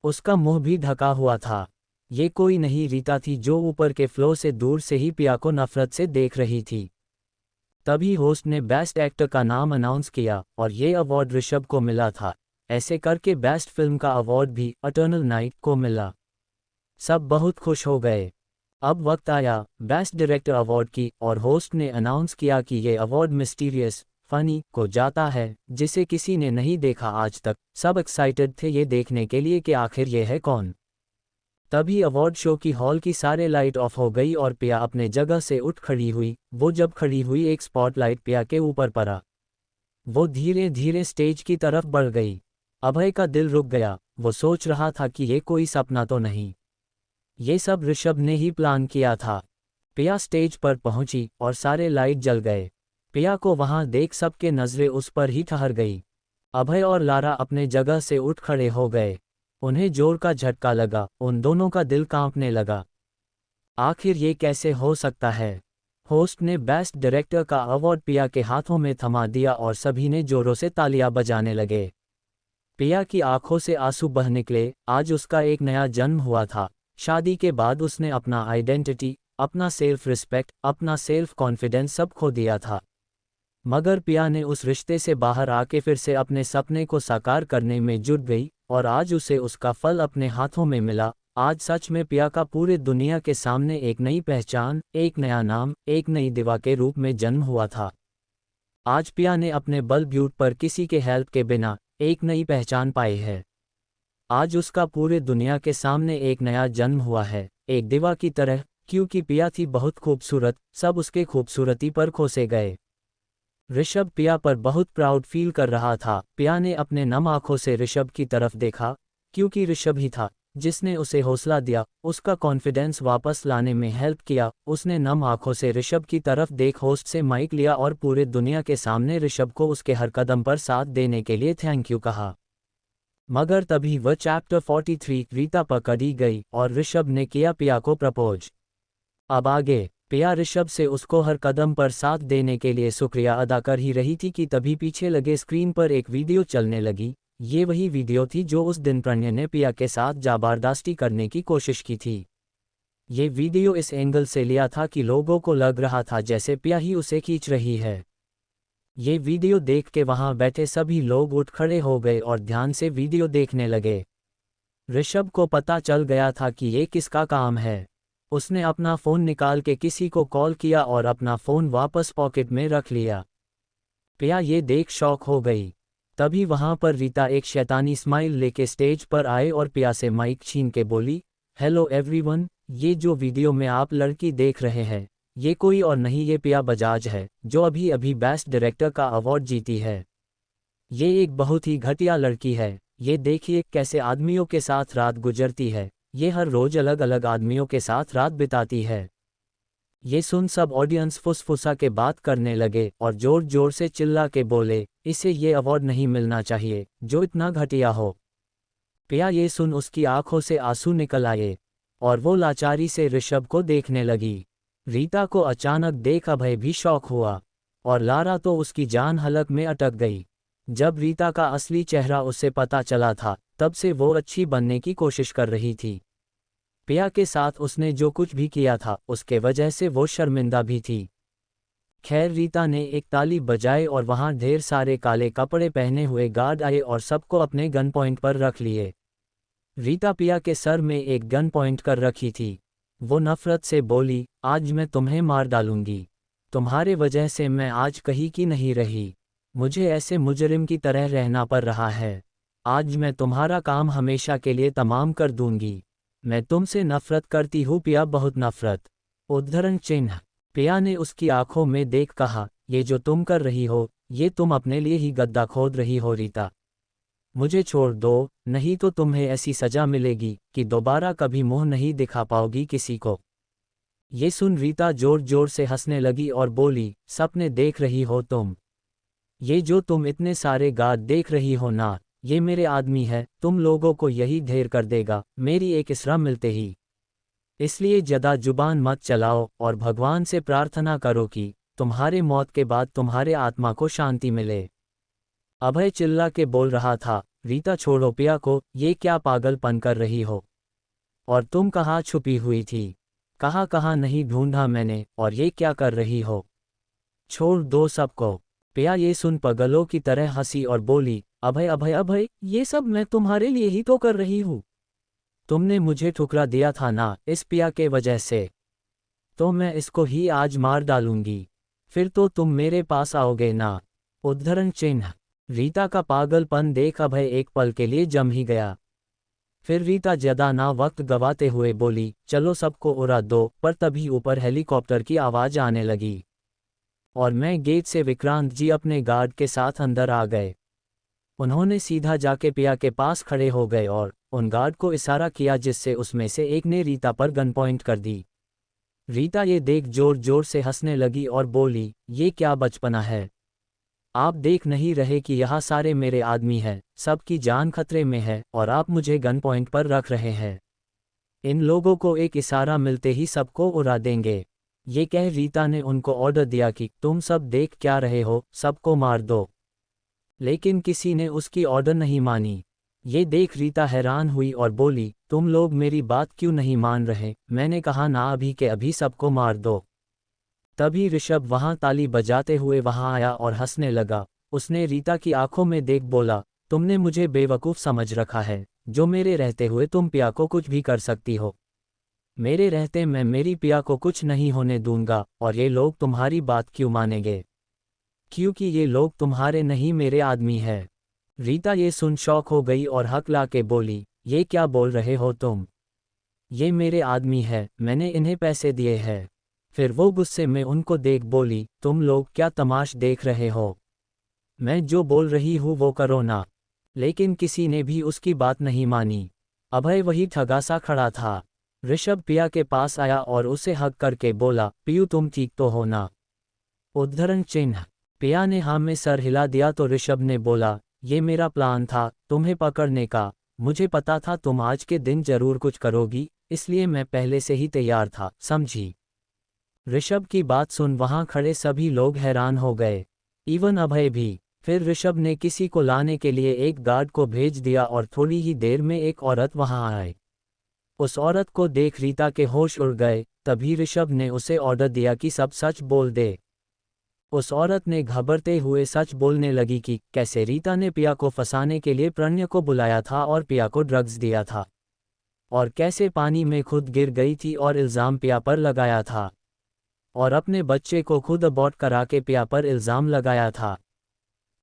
उसका मुंह भी ढका हुआ था। ये कोई नहीं रीता थी जो ऊपर के फ्लोर से दूर से ही पिया को नफरत से देख रही थी। तभी होस्ट ने बेस्ट एक्टर का नाम अनाउंस किया और ये अवार्ड ऋषभ को मिला था। ऐसे करके बेस्ट फिल्म का अवार्ड भी इटर्नल नाइट को मिला। सब बहुत खुश हो गए। अब वक्त आया बेस्ट डायरेक्टर अवार्ड की और होस्ट ने अनाउंस किया कि ये अवार्ड मिस्टीरियस फनी को जाता है, जिसे किसी ने नहीं देखा आज तक। सब एक्साइटेड थे ये देखने के लिए कि आखिर ये है कौन। तभी अवार्ड शो की हॉल की सारे लाइट ऑफ हो गई और पिया अपने जगह से उठ खड़ी हुई। वो जब खड़ी हुई एक स्पॉटलाइट पिया के ऊपर पड़ा। वो धीरे धीरे स्टेज की तरफ बढ़ गई। अभय का दिल रुक गया। वो सोच रहा था कि ये कोई सपना तो नहीं, ये सब ऋषभ ने ही प्लान किया था। पिया स्टेज पर पहुंची और सारे लाइट जल गए। पिया को वहां देख सबके नजरें उस पर ही ठहर गई। अभय और लारा अपने जगह से उठ खड़े हो गए। उन्हें जोर का झटका लगा। उन दोनों का दिल कांपने लगा। आखिर ये कैसे हो सकता है। होस्ट ने बेस्ट डायरेक्टर का अवार्ड पिया के हाथों में थमा दिया और सभी ने जोरों से तालियां बजाने लगे। पिया की आंखों से आंसू बह निकले। आज उसका एक नया जन्म हुआ था। शादी के बाद उसने अपना आइडेंटिटी, अपना सेल्फ रिस्पेक्ट, अपना सेल्फ कॉन्फिडेंस सब खो दिया था। मगर पिया ने उस रिश्ते से बाहर आके फिर से अपने सपने को साकार करने में जुट गई और आज उसे उसका फल अपने हाथों में मिला। आज सच में पिया का पूरे दुनिया के सामने एक नई पहचान, एक नया नाम, एक नई दिवा के रूप में जन्म हुआ था। आज पिया ने अपने बलबूते पर किसी के हेल्प के बिना एक नई पहचान पाई है। आज उसका पूरे दुनिया के सामने एक नया जन्म हुआ है, एक दिवा की तरह, क्योंकि पिया थी बहुत खूबसूरत, सब उसके खूबसूरती पर खोसे गए। ऋषभ पिया पर बहुत प्राउड फील कर रहा था। पिया ने अपने नम आंखों से ऋषभ की तरफ देखा, क्योंकि ऋषभ ही था जिसने उसे हौसला दिया, उसका कॉन्फिडेंस वापस लाने में हेल्प किया। उसने नम आंखों से ऋषभ की तरफ देख होस्ट से माइक लिया और पूरे दुनिया के सामने ऋषभ को उसके हर कदम पर साथ देने के लिए थैंक यू कहा। मगर तभी वह चैप्टर 43 रीता पकड़ी गई और ऋषभ ने किया पिया को प्रपोज। अब आगे पिया ऋषभ से उसको हर कदम पर साथ देने के लिए शुक्रिया अदा कर ही रही थी कि तभी पीछे लगे स्क्रीन पर एक वीडियो चलने लगी। ये वही वीडियो थी जो उस दिन प्रणय ने पिया के साथ जबरदस्ती करने की कोशिश की थी। ये वीडियो इस एंगल से लिया था कि लोगों को लग रहा था जैसे पिया ही उसे खींच रही है। ये वीडियो देख के वहां बैठे सभी लोग उठ खड़े हो गए और ध्यान से वीडियो देखने लगे। ऋषभ को पता चल गया था कि ये किसका काम है। उसने अपना फ़ोन निकाल के किसी को कॉल किया और अपना फ़ोन वापस पॉकेट में रख लिया। पिया ये देख शॉक हो गई। तभी वहां पर रीता एक शैतानी स्माइल लेके स्टेज पर आए और पिया से माइक छीन के बोली, हेलो एवरीवन, ये जो वीडियो में आप लड़की देख रहे हैं, ये कोई और नहीं, ये पिया बजाज है जो अभी अभी बेस्ट डायरेक्टर का अवार्ड जीती है। ये एक बहुत ही घटिया लड़की है। ये देखिए कैसे आदमियों के साथ रात गुजरती है। ये हर रोज अलग अलग आदमियों के साथ रात बिताती है। ये सुन सब ऑडियंस फुसफुसा के बात करने लगे और जोर जोर से चिल्ला के बोले, इसे ये अवार्ड नहीं मिलना चाहिए जो इतना घटिया हो। पिया ये सुन उसकी आंखों से आंसू निकल आए और वो लाचारी से ऋषभ को देखने लगी। रीता को अचानक देख अभय भी शॉक हुआ और लारा तो उसकी जान हलक में अटक गई। जब रीता का असली चेहरा उसे पता चला था तब से वो अच्छी बनने की कोशिश कर रही थी। पिया के साथ उसने जो कुछ भी किया था उसके वजह से वो शर्मिंदा भी थी। खैर रीता ने एक ताली बजाई और वहां ढेर सारे काले कपड़े पहने हुए गार्ड आए और सबको अपने गन पॉइंट पर रख लिए। रीता पिया के सर में एक गन पॉइंट कर रखी थी। वो नफरत से बोली, आज मैं तुम्हें मार डालूंगी। तुम्हारे वजह से मैं आज कहीं की नहीं रही। मुझे ऐसे मुजरिम की तरह रहना पड़ रहा है। आज मैं तुम्हारा काम हमेशा के लिए तमाम कर दूंगी। मैं तुमसे नफरत करती हूँ पिया, बहुत नफरत। उद्धरण चिन्ह। पिया ने उसकी आंखों में देख कहा, ये जो तुम कर रही हो ये तुम अपने लिए ही गड्ढा खोद रही हो रीता। मुझे छोड़ दो, नहीं तो तुम्हें ऐसी सजा मिलेगी कि दोबारा कभी मुंह नहीं दिखा पाओगी किसी को। ये सुन रीता जोर जोर से हंसने लगी और बोली, सपने देख रही हो तुम। ये जो तुम इतने सारे गार्ड देख रही हो ना, ये मेरे आदमी है, तुम लोगों को यही ढेर कर देगा मेरी एक इसरा मिलते ही। इसलिए ज्यादा जुबान मत चलाओ और भगवान से प्रार्थना करो कि तुम्हारे मौत के बाद तुम्हारे आत्मा को शांति मिले। अभय चिल्ला के बोल रहा था, रीता छोड़ो पिया को, ये क्या पागलपन कर रही हो? और तुम कहाँ छुपी हुई थी? कहाँ कहाँ नहीं ढूंढा मैंने, और ये क्या कर रही हो? छोड़ दो सबको। पिया ये सुन पागलों की तरह हंसी और बोली, अभय अभय अभय, ये सब मैं तुम्हारे लिए ही तो कर रही हूँ। तुमने मुझे ठुकरा दिया था ना इस पिया के वजह से, तो मैं इसको ही आज मार डालूंगी, फिर तो तुम मेरे पास आओगे ना। उद्धरण चिन्ह। रीता का पागलपन देख अभय एक पल के लिए जम ही गया। फिर रीता ज्यादा ना वक्त गवाते हुए बोली, चलो सबको उड़ा दो। पर तभी ऊपर हेलीकॉप्टर की आवाज आने लगी और मैं गेट से विक्रांत जी अपने गार्ड के साथ अंदर आ गए। उन्होंने सीधा जाके पिया के पास खड़े हो गए और उन गार्ड को इशारा किया जिससे उसमें से एक ने रीता पर गन पॉइंट कर दी। रीता ये देख जोर जोर से हंसने लगी और बोली, ये क्या बचपना है? आप देख नहीं रहे कि यहाँ सारे मेरे आदमी हैं, सबकी जान खतरे में है और आप मुझे गन पॉइंट पर रख रहे हैं। इन लोगों को एक इशारा मिलते ही सबको उड़ा देंगे। ये कह रीता ने उनको ऑर्डर दिया कि तुम सब देख क्या रहे हो, सबको मार दो। लेकिन किसी ने उसकी ऑर्डर नहीं मानी। ये देख रीता हैरान हुई और बोली, तुम लोग मेरी बात क्यों नहीं मान रहे? मैंने कहा ना अभी के अभी सबको मार दो। तभी ऋषभ वहां ताली बजाते हुए वहां आया और हंसने लगा। उसने रीता की आंखों में देख बोला, तुमने मुझे बेवकूफ़ समझ रखा है, जो मेरे रहते हुए तुम पिया को कुछ भी कर सकती हो। मेरे रहते मैं मेरी पिया को कुछ नहीं होने दूंगा, और ये लोग तुम्हारी बात क्यों मानेंगे? क्योंकि ये लोग तुम्हारे नहीं मेरे आदमी है। रीता ये सुन शौक हो गई और हकला के बोली, ये क्या बोल रहे हो तुम? ये मेरे आदमी है, मैंने इन्हें पैसे दिए हैं। फिर वो गुस्से में उनको देख बोली, तुम लोग क्या तमाश देख रहे हो? मैं जो बोल रही हूँ वो करो ना। लेकिन किसी ने भी उसकी बात नहीं मानी। अभय वही ठगा सा खड़ा था। ऋषभ पिया के पास आया और उसे हक करके बोला, पियू तुम ठीक तो हो ना? उद्धरण चिन्ह। पिया ने हाँ में सर हिला दिया तो ऋषभ ने बोला, ये मेरा प्लान था तुम्हें पकड़ने का। मुझे पता था तुम आज के दिन जरूर कुछ करोगी, इसलिए मैं पहले से ही तैयार था, समझी? ऋषभ की बात सुन वहां खड़े सभी लोग हैरान हो गए, इवन अभय भी। फिर ऋषभ ने किसी को लाने के लिए एक गार्ड को भेज दिया और थोड़ी ही देर में एक औरत वहां आई। उस औरत को देख रीता के होश उड़ गए। तभी ऋषभ ने उसे ऑर्डर दिया कि सब सच बोल दे। उस औरत ने घबरते हुए सच बोलने लगी कि कैसे रीता ने पिया को फंसाने के लिए प्रणय को बुलाया था और पिया को ड्रग्स दिया था, और कैसे पानी में खुद गिर गई थी और इल्ज़ाम पिया पर लगाया था, और अपने बच्चे को खुद अबॉर्ट करा के पिया पर इल्ज़ाम लगाया था।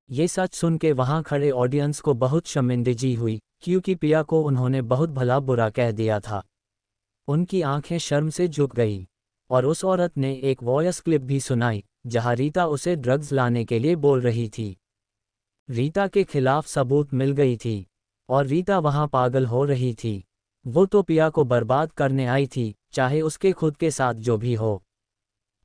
ये सच सुन के वहाँ खड़े ऑडियंस को बहुत शर्मिंदगी हुई, क्योंकि पिया को उन्होंने बहुत भला बुरा कह दिया था। उनकी आंखें शर्म से झुक गई। और उस औरत ने एक वॉयस क्लिप भी सुनाई, जहां रीता उसे ड्रग्स लाने के लिए बोल रही थी। रीता के खिलाफ सबूत मिल गई थी, और रीता वहां पागल हो रही थी। वो तो पिया को बर्बाद करने आई थी, चाहे उसके खुद के साथ जो भी हो।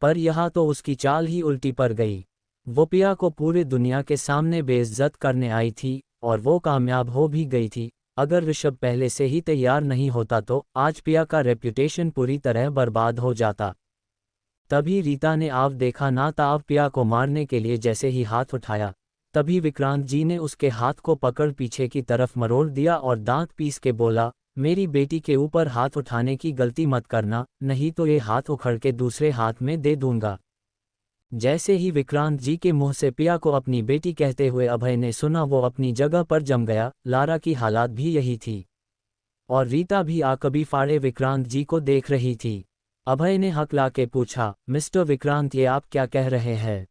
पर यहाँ तो उसकी चाल ही उल्टी पड़ गई। वो पिया को पूरे दुनिया के सामने बेइज्जत करने आई थी, और वो कामयाब हो भी गई थी। अगर ऋषभ पहले से ही तैयार नहीं होता तो आज पिया का रेप्यूटेशन पूरी तरह बर्बाद हो जाता। तभी रीता ने आव देखा ना ताव पिया को मारने के लिए जैसे ही हाथ उठाया, तभी विक्रांत जी ने उसके हाथ को पकड़ पीछे की तरफ मरोड़ दिया और दांत पीस के बोला, मेरी बेटी के ऊपर हाथ उठाने की गलती मत करना, नहीं तो ये हाथ उखड़ के दूसरे हाथ में दे दूंगा। जैसे ही विक्रांत जी के मुंह से पिया को अपनी बेटी कहते हुए अभय ने सुना, वो अपनी जगह पर जम गया। लारा की हालात भी यही थी, और रीता भी आकबी फाड़े विक्रांत जी को देख रही थी। अभय ने हकला के पूछा, मिस्टर विक्रांत ये आप क्या कह रहे हैं?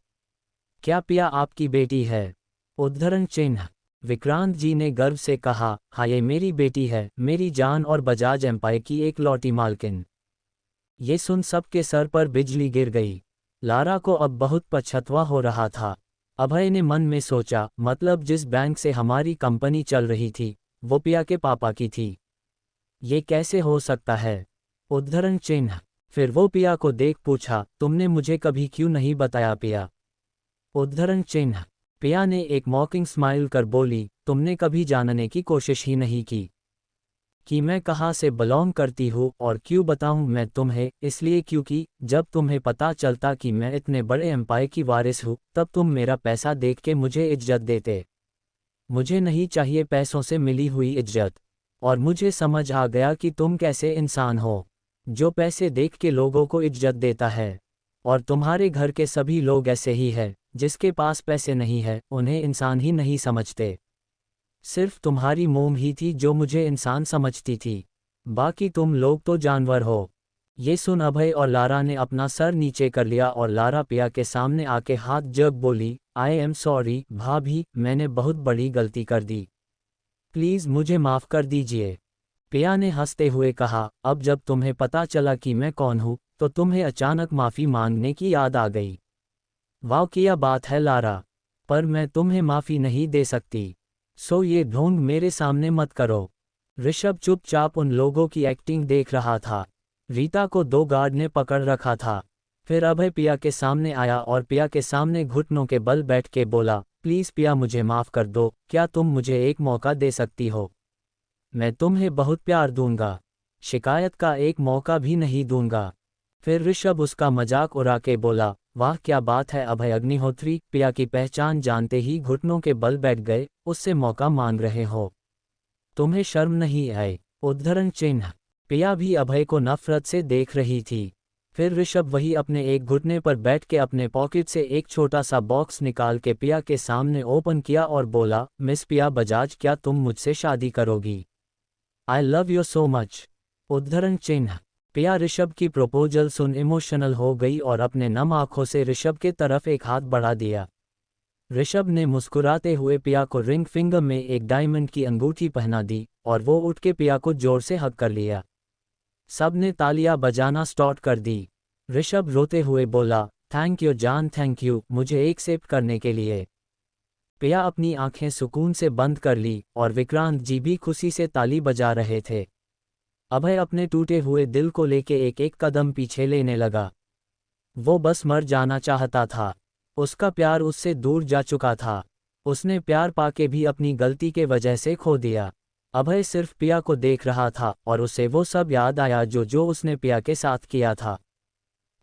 क्या पिया आपकी बेटी है? उद्धरण चिन्ह। विक्रांत जी ने गर्व से कहा, हाँ ये मेरी बेटी है, मेरी जान और बजाज एम्पायर की एक लौटी मालकिन। ये सुन सबके सर पर बिजली गिर गई। लारा को अब बहुत पछतावा हो रहा था। अभय ने मन में सोचा, मतलब जिस बैंक से हमारी कंपनी चल रही थी वो पिया के पापा की थी। ये कैसे हो सकता है? उद्धरण चिन्ह। फिर वो पिया को देख पूछा, तुमने मुझे कभी क्यों नहीं बताया पिया? उद्धरण चिन्ह। पिया ने एक मॉकिंग स्माइल कर बोली, तुमने कभी जानने की कोशिश ही नहीं की कि मैं कहाँ से बिलोंग करती हूँ और क्यों बताऊँ मैं तुम्हें? इसलिए क्योंकि जब तुम्हें पता चलता कि मैं इतने बड़े एम्पायर की वारिस हूँ, तब तुम मेरा पैसा देख के मुझे इज्जत देते। मुझे नहीं चाहिए पैसों से मिली हुई इज्जत। और मुझे समझ आ गया कि तुम कैसे इंसान हो, जो पैसे देख के लोगों को इज्जत देता है। और तुम्हारे घर के सभी लोग ऐसे ही हैं, जिसके पास पैसे नहीं है उन्हें इंसान ही नहीं समझते। सिर्फ तुम्हारी मोम ही थी जो मुझे इंसान समझती थी, बाकी तुम लोग तो जानवर हो। ये सुन अभय और लारा ने अपना सर नीचे कर लिया और लारा पिया के सामने आके हाथ जग बोली, आई एम सॉरी भाभी, मैंने बहुत बड़ी गलती कर दी, प्लीज़ मुझे माफ़ कर दीजिए। पिया ने हंसते हुए कहा, अब जब तुम्हें पता चला कि मैं कौन हूँ तो तुम्हें अचानक माफ़ी मांगने की याद आ गई। वाह क्या बात है लारा, पर मैं तुम्हें माफ़ी नहीं दे सकती, सो ये ढोंग मेरे सामने मत करो। ऋषभ चुपचाप उन लोगों की एक्टिंग देख रहा था। रीता को दो गार्ड ने पकड़ रखा था। फिर अभय पिया के सामने आया और पिया के सामने घुटनों के बल बैठ के बोला, प्लीज़ पिया मुझे माफ़ कर दो, क्या तुम मुझे एक मौका दे सकती हो? मैं तुम्हें बहुत प्यार दूंगा, शिकायत का एक मौका भी नहीं दूंगा। फिर ऋषभ उसका मजाक उड़ा के बोला, वाह क्या बात है अभय अग्निहोत्री, पिया की पहचान जानते ही घुटनों के बल बैठ गए, उससे मौका मांग रहे हो। तुम्हें शर्म नहीं आई? उद्धरण चिन्ह। पिया भी अभय को नफरत से देख रही थी। फिर ऋषभ वही अपने एक घुटने पर बैठ के अपने पॉकेट से एक छोटा सा बॉक्स निकाल के पिया के सामने ओपन किया और बोला, मिस पिया बजाज, क्या तुम मुझसे शादी करोगी? I love you so much. उद्धरण चिन्ह। पिया ऋषभ की प्रपोजल सुन इमोशनल हो गई और अपने नम आंखों से ऋषभ के तरफ एक हाथ बढ़ा दिया। ऋषभ ने मुस्कुराते हुए पिया को रिंग फिंगर में एक डायमंड की अंगूठी पहना दी और वो उठ के पिया को जोर से हग कर लिया। सबने तालियां बजाना स्टार्ट कर दी। ऋषभ रोते हुए बोला, थैंक यू जान, थैंक यू मुझे एक्सेप्ट करने के लिए। पिया अपनी आंखें सुकून से बंद कर ली और विक्रांत जी भी खुशी से ताली बजा रहे थे। अभय अपने टूटे हुए दिल को लेके एक एक कदम पीछे लेने लगा। वो बस मर जाना चाहता था। उसका प्यार उससे दूर जा चुका था। उसने प्यार पाके भी अपनी गलती के वजह से खो दिया। अभय सिर्फ पिया को देख रहा था और उसे वो सब याद आया जो उसने पिया के साथ किया था।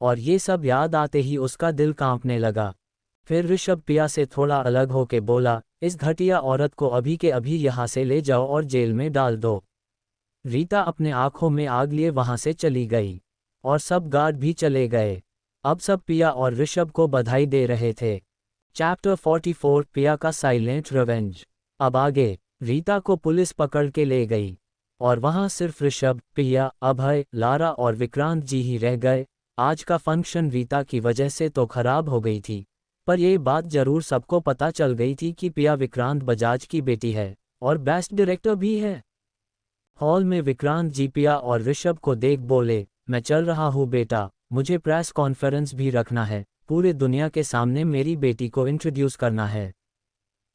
और ये सब याद आते ही उसका दिल कांपने लगा। फिर ऋषभ पिया से थोड़ा अलग होके बोला, इस घटिया औरत को अभी के अभी यहाँ से ले जाओ और जेल में डाल दो। रीता अपने आंखों में आग लिए वहां से चली गई और सब गार्ड भी चले गए। अब सब पिया और ऋषभ को बधाई दे रहे थे। चैप्टर 44 पिया का साइलेंट रिवेंज। अब आगे। रीता को पुलिस पकड़ के ले गई और वहां सिर्फ ऋषभ, पिया, अभय, लारा और विक्रांत जी ही रह गए। आज का फंक्शन रीता की वजह से तो खराब हो गई थी, पर यह बात जरूर सबको पता चल गई थी कि पिया विक्रांत बजाज की बेटी है और बेस्ट डायरेक्टर भी है। हॉल में विक्रांत जी पिया और ऋषभ को देख बोले, मैं चल रहा हूँ बेटा, मुझे प्रेस कॉन्फ्रेंस भी रखना है, पूरे दुनिया के सामने मेरी बेटी को इंट्रोड्यूस करना है।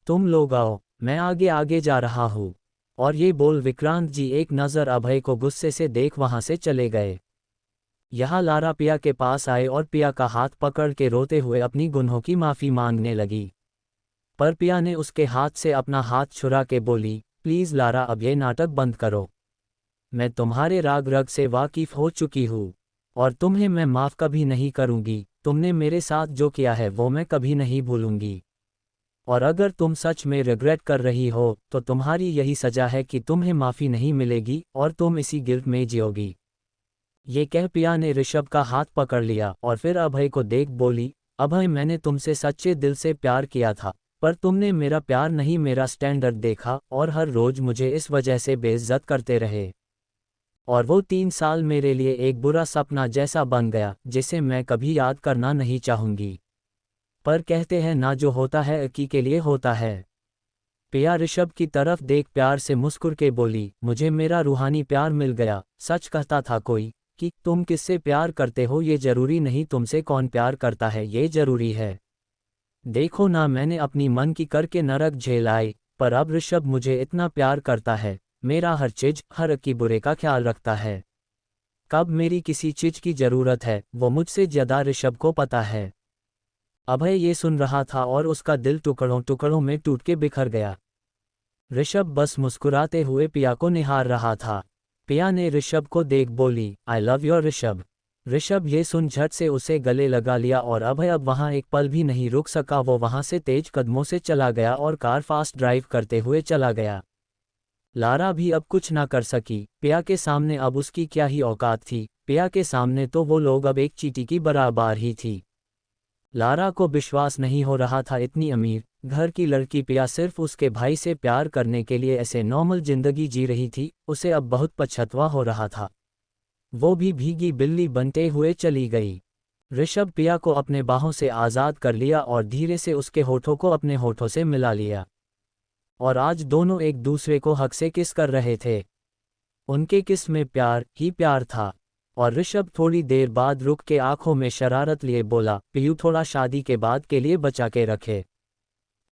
तुम लोग आओ, मैं आगे आगे जा रहा हूँ। और ये बोल विक्रांत जी एक नज़र अभय को गुस्से से देख वहां से चले गए। यहाँ लारा पिया के पास आए और पिया का हाथ पकड़ के रोते हुए अपनी गुनाहों की माफ़ी मांगने लगी। पर पिया ने उसके हाथ से अपना हाथ छुड़ा के बोली, प्लीज़ लारा, अब ये नाटक बंद करो। मैं तुम्हारे राग रग से वाकिफ़ हो चुकी हूँ और तुम्हें मैं माफ़ कभी नहीं करूँगी। तुमने मेरे साथ जो किया है वो मैं कभी नहीं भूलूंगी। और अगर तुम सच में रिग्रेट कर रही हो तो तुम्हारी यही सज़ा है कि तुम्हें माफ़ी नहीं मिलेगी और तुम इसी गिल्ट में जियोगी। ये कह पिया ने ऋषभ का हाथ पकड़ लिया और फिर अभय को देख बोली, अभय, मैंने तुमसे सच्चे दिल से प्यार किया था, पर तुमने मेरा प्यार नहीं मेरा स्टैंडर्ड देखा और हर रोज मुझे इस वजह से बेइज्जत करते रहे। और वो 3 साल मेरे लिए एक बुरा सपना जैसा बन गया जिसे मैं कभी याद करना नहीं चाहूँगी। पर कहते हैं ना, जो होता है अकी के लिए होता है। पिया ऋषभ की तरफ देख प्यार से मुस्कुर के बोली, मुझे मेरा रूहानी प्यार मिल गया। सच कहता था कोई कि तुम किससे प्यार करते हो ये जरूरी नहीं, तुमसे कौन प्यार करता है ये जरूरी है। देखो ना, मैंने अपनी मन की करके नरक झेल आई, पर अब ऋषभ मुझे इतना प्यार करता है, मेरा हर चीज हर की बुरे का ख्याल रखता है। कब मेरी किसी चीज की जरूरत है वो मुझसे ज्यादा ऋषभ को पता है। अभय ये सुन रहा था और उसका दिल टुकड़ों टुकड़ों में टूट के बिखर गया। ऋषभ बस मुस्कुराते हुए पिया को निहार रहा था। पिया ने ऋषभ को देख बोली, I love you Rishabh. Rishabh ये सुन झट से उसे गले लगा लिया और अभय अब वहां एक पल भी नहीं रुक सका। वो वहां से तेज कदमों से चला गया और कार फास्ट ड्राइव करते हुए चला गया। लारा भी अब कुछ ना कर सकी। पिया के सामने अब उसकी क्या ही औकात थी। पिया के सामने तो वो लोग अब एक चींटी की बराबर ही थी। लारा को विश्वास नहीं हो रहा था, इतनी अमीर घर की लड़की पिया सिर्फ उसके भाई से प्यार करने के लिए ऐसे नॉर्मल जिंदगी जी रही थी। उसे अब बहुत पछतावा हो रहा था। वो भी भीगी बिल्ली बनते हुए चली गई। ऋषभ पिया को अपने बाहों से आज़ाद कर लिया और धीरे से उसके होठों को अपने होठों से मिला लिया। और आज दोनों एक दूसरे को हक से किस कर रहे थे। उनके किस में प्यार ही प्यार था। और ऋषभ थोड़ी देर बाद रुक के आंखों में शरारत लिए बोला, पियू थोड़ा शादी के बाद के लिए बचा के रखे।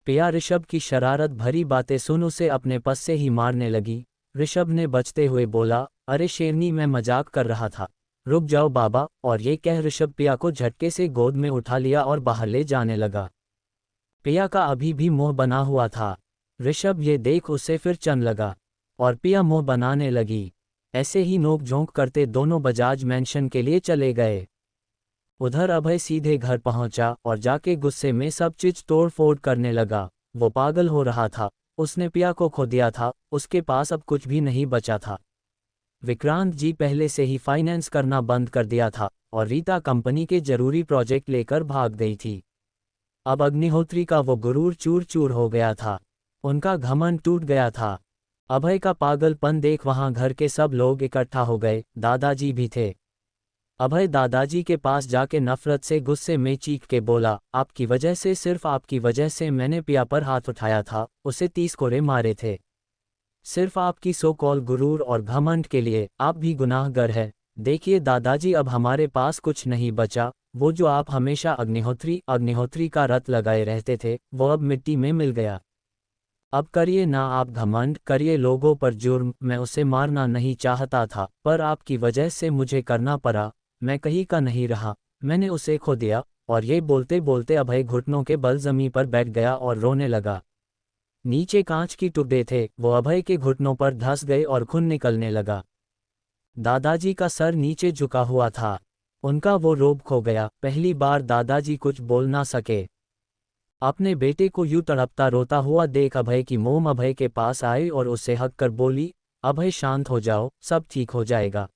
पिया ऋषभ की शरारत भरी बातें सुन उसे अपने पस से ही मारने लगी। ऋषभ ने बचते हुए बोला, अरे शेरनी, मैं मजाक कर रहा था, रुक जाओ बाबा। और ये कह ऋषभ पिया को झटके से गोद में उठा लिया और बाहर ले जाने लगा। पिया का अभी भी मुंह बना हुआ था। ऋषभ ये देख उसे फिर चन लगा और पिया मुंह बनाने लगी। ऐसे ही नोक झोंक करते दोनों बजाज मैंशन के लिए चले गए। उधर अभय सीधे घर पहुंचा और जाके गुस्से में सब चीज तोड़ फोड़ करने लगा। वो पागल हो रहा था। उसने पिया को खो दिया था, उसके पास अब कुछ भी नहीं बचा था। विक्रांत जी पहले से ही फाइनेंस करना बंद कर दिया था और रीता कंपनी के जरूरी प्रोजेक्ट लेकर भाग गई थी। अब अग्निहोत्री का वो गुरूर चूर चूर हो गया था, उनका घमंड टूट गया था। अभय का पागलपन देख वहां घर के सब लोग इकट्ठा हो गए, दादाजी भी थे। अभय दादाजी के पास जाके नफरत से गुस्से में चीख के बोला, आपकी वजह से, सिर्फ आपकी वजह से मैंने पिया पर हाथ उठाया था, उसे 30 कोड़े मारे थे। सिर्फ आपकी सो कॉल गुरूर और घमंड के लिए आप भी गुनाहगार है। देखिए दादाजी, अब हमारे पास कुछ नहीं बचा, वो जो आप हमेशा अग्निहोत्री अग्निहोत्री का रट लगाए रहते थे, वो अब मिट्टी में मिल गया। अब करिए ना आप घमंड, करिए लोगों पर जुर्म। मैं उसे मारना नहीं चाहता था, पर आपकी वजह से मुझे करना पड़ा। मैं कहीं का नहीं रहा, मैंने उसे खो दिया। और ये बोलते बोलते अभय घुटनों के बल जमीन पर बैठ गया और रोने लगा। नीचे कांच की टुकड़े थे, वो अभय के घुटनों पर धंस गए और खून निकलने लगा। दादाजी का सर नीचे झुका हुआ था, उनका वो रोब खो गया। पहली बार दादाजी कुछ बोल ना सके। अपने बेटे को यूं तड़पता रोता हुआ देख अभय की मोम अभय के पास आई और उससे हक कर बोली, अभय शांत हो जाओ, सब ठीक हो जाएगा।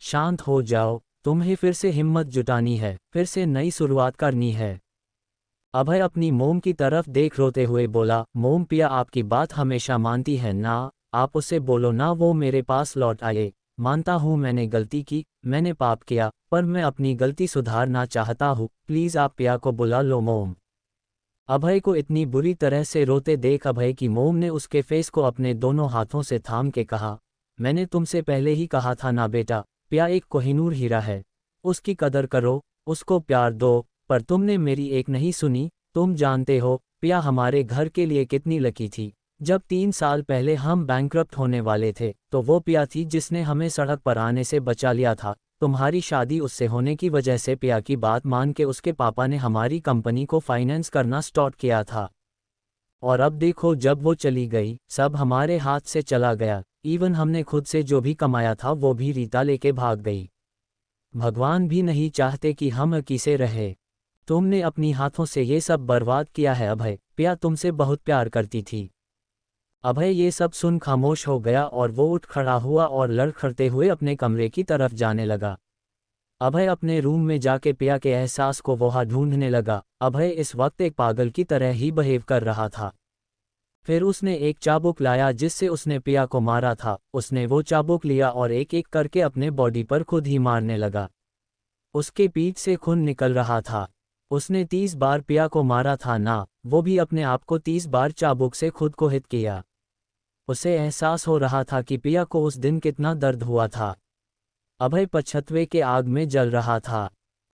शांत हो जाओ, तुम्हें फिर से हिम्मत जुटानी है, फिर से नई शुरुआत करनी है। अभय अपनी मोम की तरफ देख रोते हुए बोला, मोम, पिया आपकी बात हमेशा मानती है ना, आप उसे बोलो ना वो मेरे पास लौट आए। मानता हूँ मैंने गलती की, मैंने पाप किया, पर मैं अपनी गलती सुधारना चाहता हूँ, प्लीज़ आप पिया को बुला लो। मोम अभय को इतनी बुरी तरह से रोते देख अभय की मोम ने उसके फेस को अपने दोनों हाथों से थाम के कहा, मैंने तुमसे पहले ही कहा था ना बेटा, पिया एक कोहिनूर हीरा है, उसकी कदर करो, उसको प्यार दो। पर तुमने मेरी एक नहीं सुनी। तुम जानते हो पिया हमारे घर के लिए कितनी लकी थी। जब 3 साल पहले हम बैंकरप्ट होने वाले थे, तो वो पिया थी जिसने हमें सड़क पर आने से बचा लिया था। तुम्हारी शादी उससे होने की वजह से पिया की बात मान के उसके पापा ने हमारी कंपनी को फाइनेंस करना स्टार्ट किया था। और अब देखो, जब वो चली गई, सब हमारे हाथ से चला गया। इवन हमने खुद से जो भी कमाया था वो भी रीता लेके भाग गई। भगवान भी नहीं चाहते कि हम अकेले रहे। तुमने अपनी हाथों से ये सब बर्बाद किया है अभय, पिया तुमसे बहुत प्यार करती थी। अभय ये सब सुन खामोश हो गया और वो उठ खड़ा हुआ और लड़खड़ते हुए अपने कमरे की तरफ जाने लगा। अभय अपने रूम में जाके पिया के एहसास को वहाँ ढूंढने लगा। अभय इस वक्त एक पागल की तरह ही बिहेव कर रहा था। फिर उसने एक चाबुक लाया जिससे उसने पिया को मारा था। उसने वो चाबुक लिया और एक एक करके अपने बॉडी पर खुद ही मारने लगा। उसके पीठ से खून निकल रहा था। उसने 30 बार पिया को मारा था ना, वो भी अपने आप को 30 बार चाबुक से खुद को हिट किया। उसे एहसास हो रहा था कि पिया को उस दिन कितना दर्द हुआ था। अभय पछतवे के आग में जल रहा था।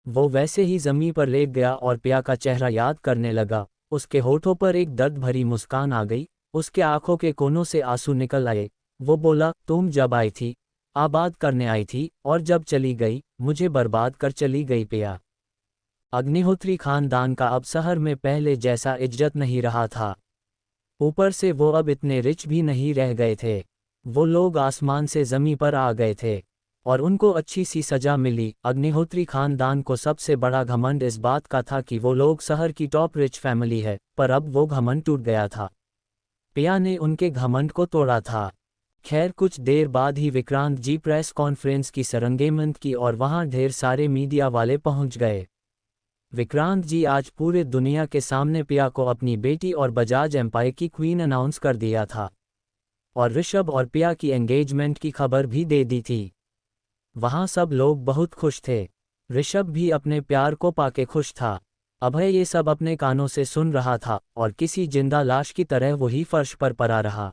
वो वैसे ही जमीन पर लेट गया और पिया का चेहरा याद करने लगा। उसके होठों पर एक दर्द भरी मुस्कान आ गई, उसके आंखों के कोनों से आंसू निकल आए। वो बोला, तुम जब आई थी, आबाद करने आई थी, और जब चली गई, मुझे बर्बाद कर चली गई। पिया अग्निहोत्री खानदान का अब शहर में पहले जैसा इज्जत नहीं रहा था। ऊपर से वो अब इतने रिच भी नहीं रह गए थे। वो लोग आसमान से जमीन पर आ गए थे और उनको अच्छी सी सजा मिली। अग्निहोत्री खानदान को सबसे बड़ा घमंड इस बात का था कि वो लोग शहर की टॉप रिच फैमिली है, पर अब वो घमंड टूट गया था। पिया ने उनके घमंड को तोड़ा था। खैर, कुछ देर बाद ही विक्रांत जी प्रेस कॉन्फ्रेंस की सरंगेमंत की और वहां ढेर सारे मीडिया वाले पहुंच गए। विक्रांत जी आज पूरे दुनिया के सामने पिया को अपनी बेटी और बजाज एम्पायर की क्वीन अनाउंस कर दिया था और ऋषभ और पिया की एंगेजमेंट की खबर भी दे दी थी। वहां सब लोग बहुत खुश थे। ऋषभ भी अपने प्यार को पाके खुश था। अभय ये सब अपने कानों से सुन रहा था और किसी जिंदा लाश की तरह वही फर्श पर पड़ा रहा।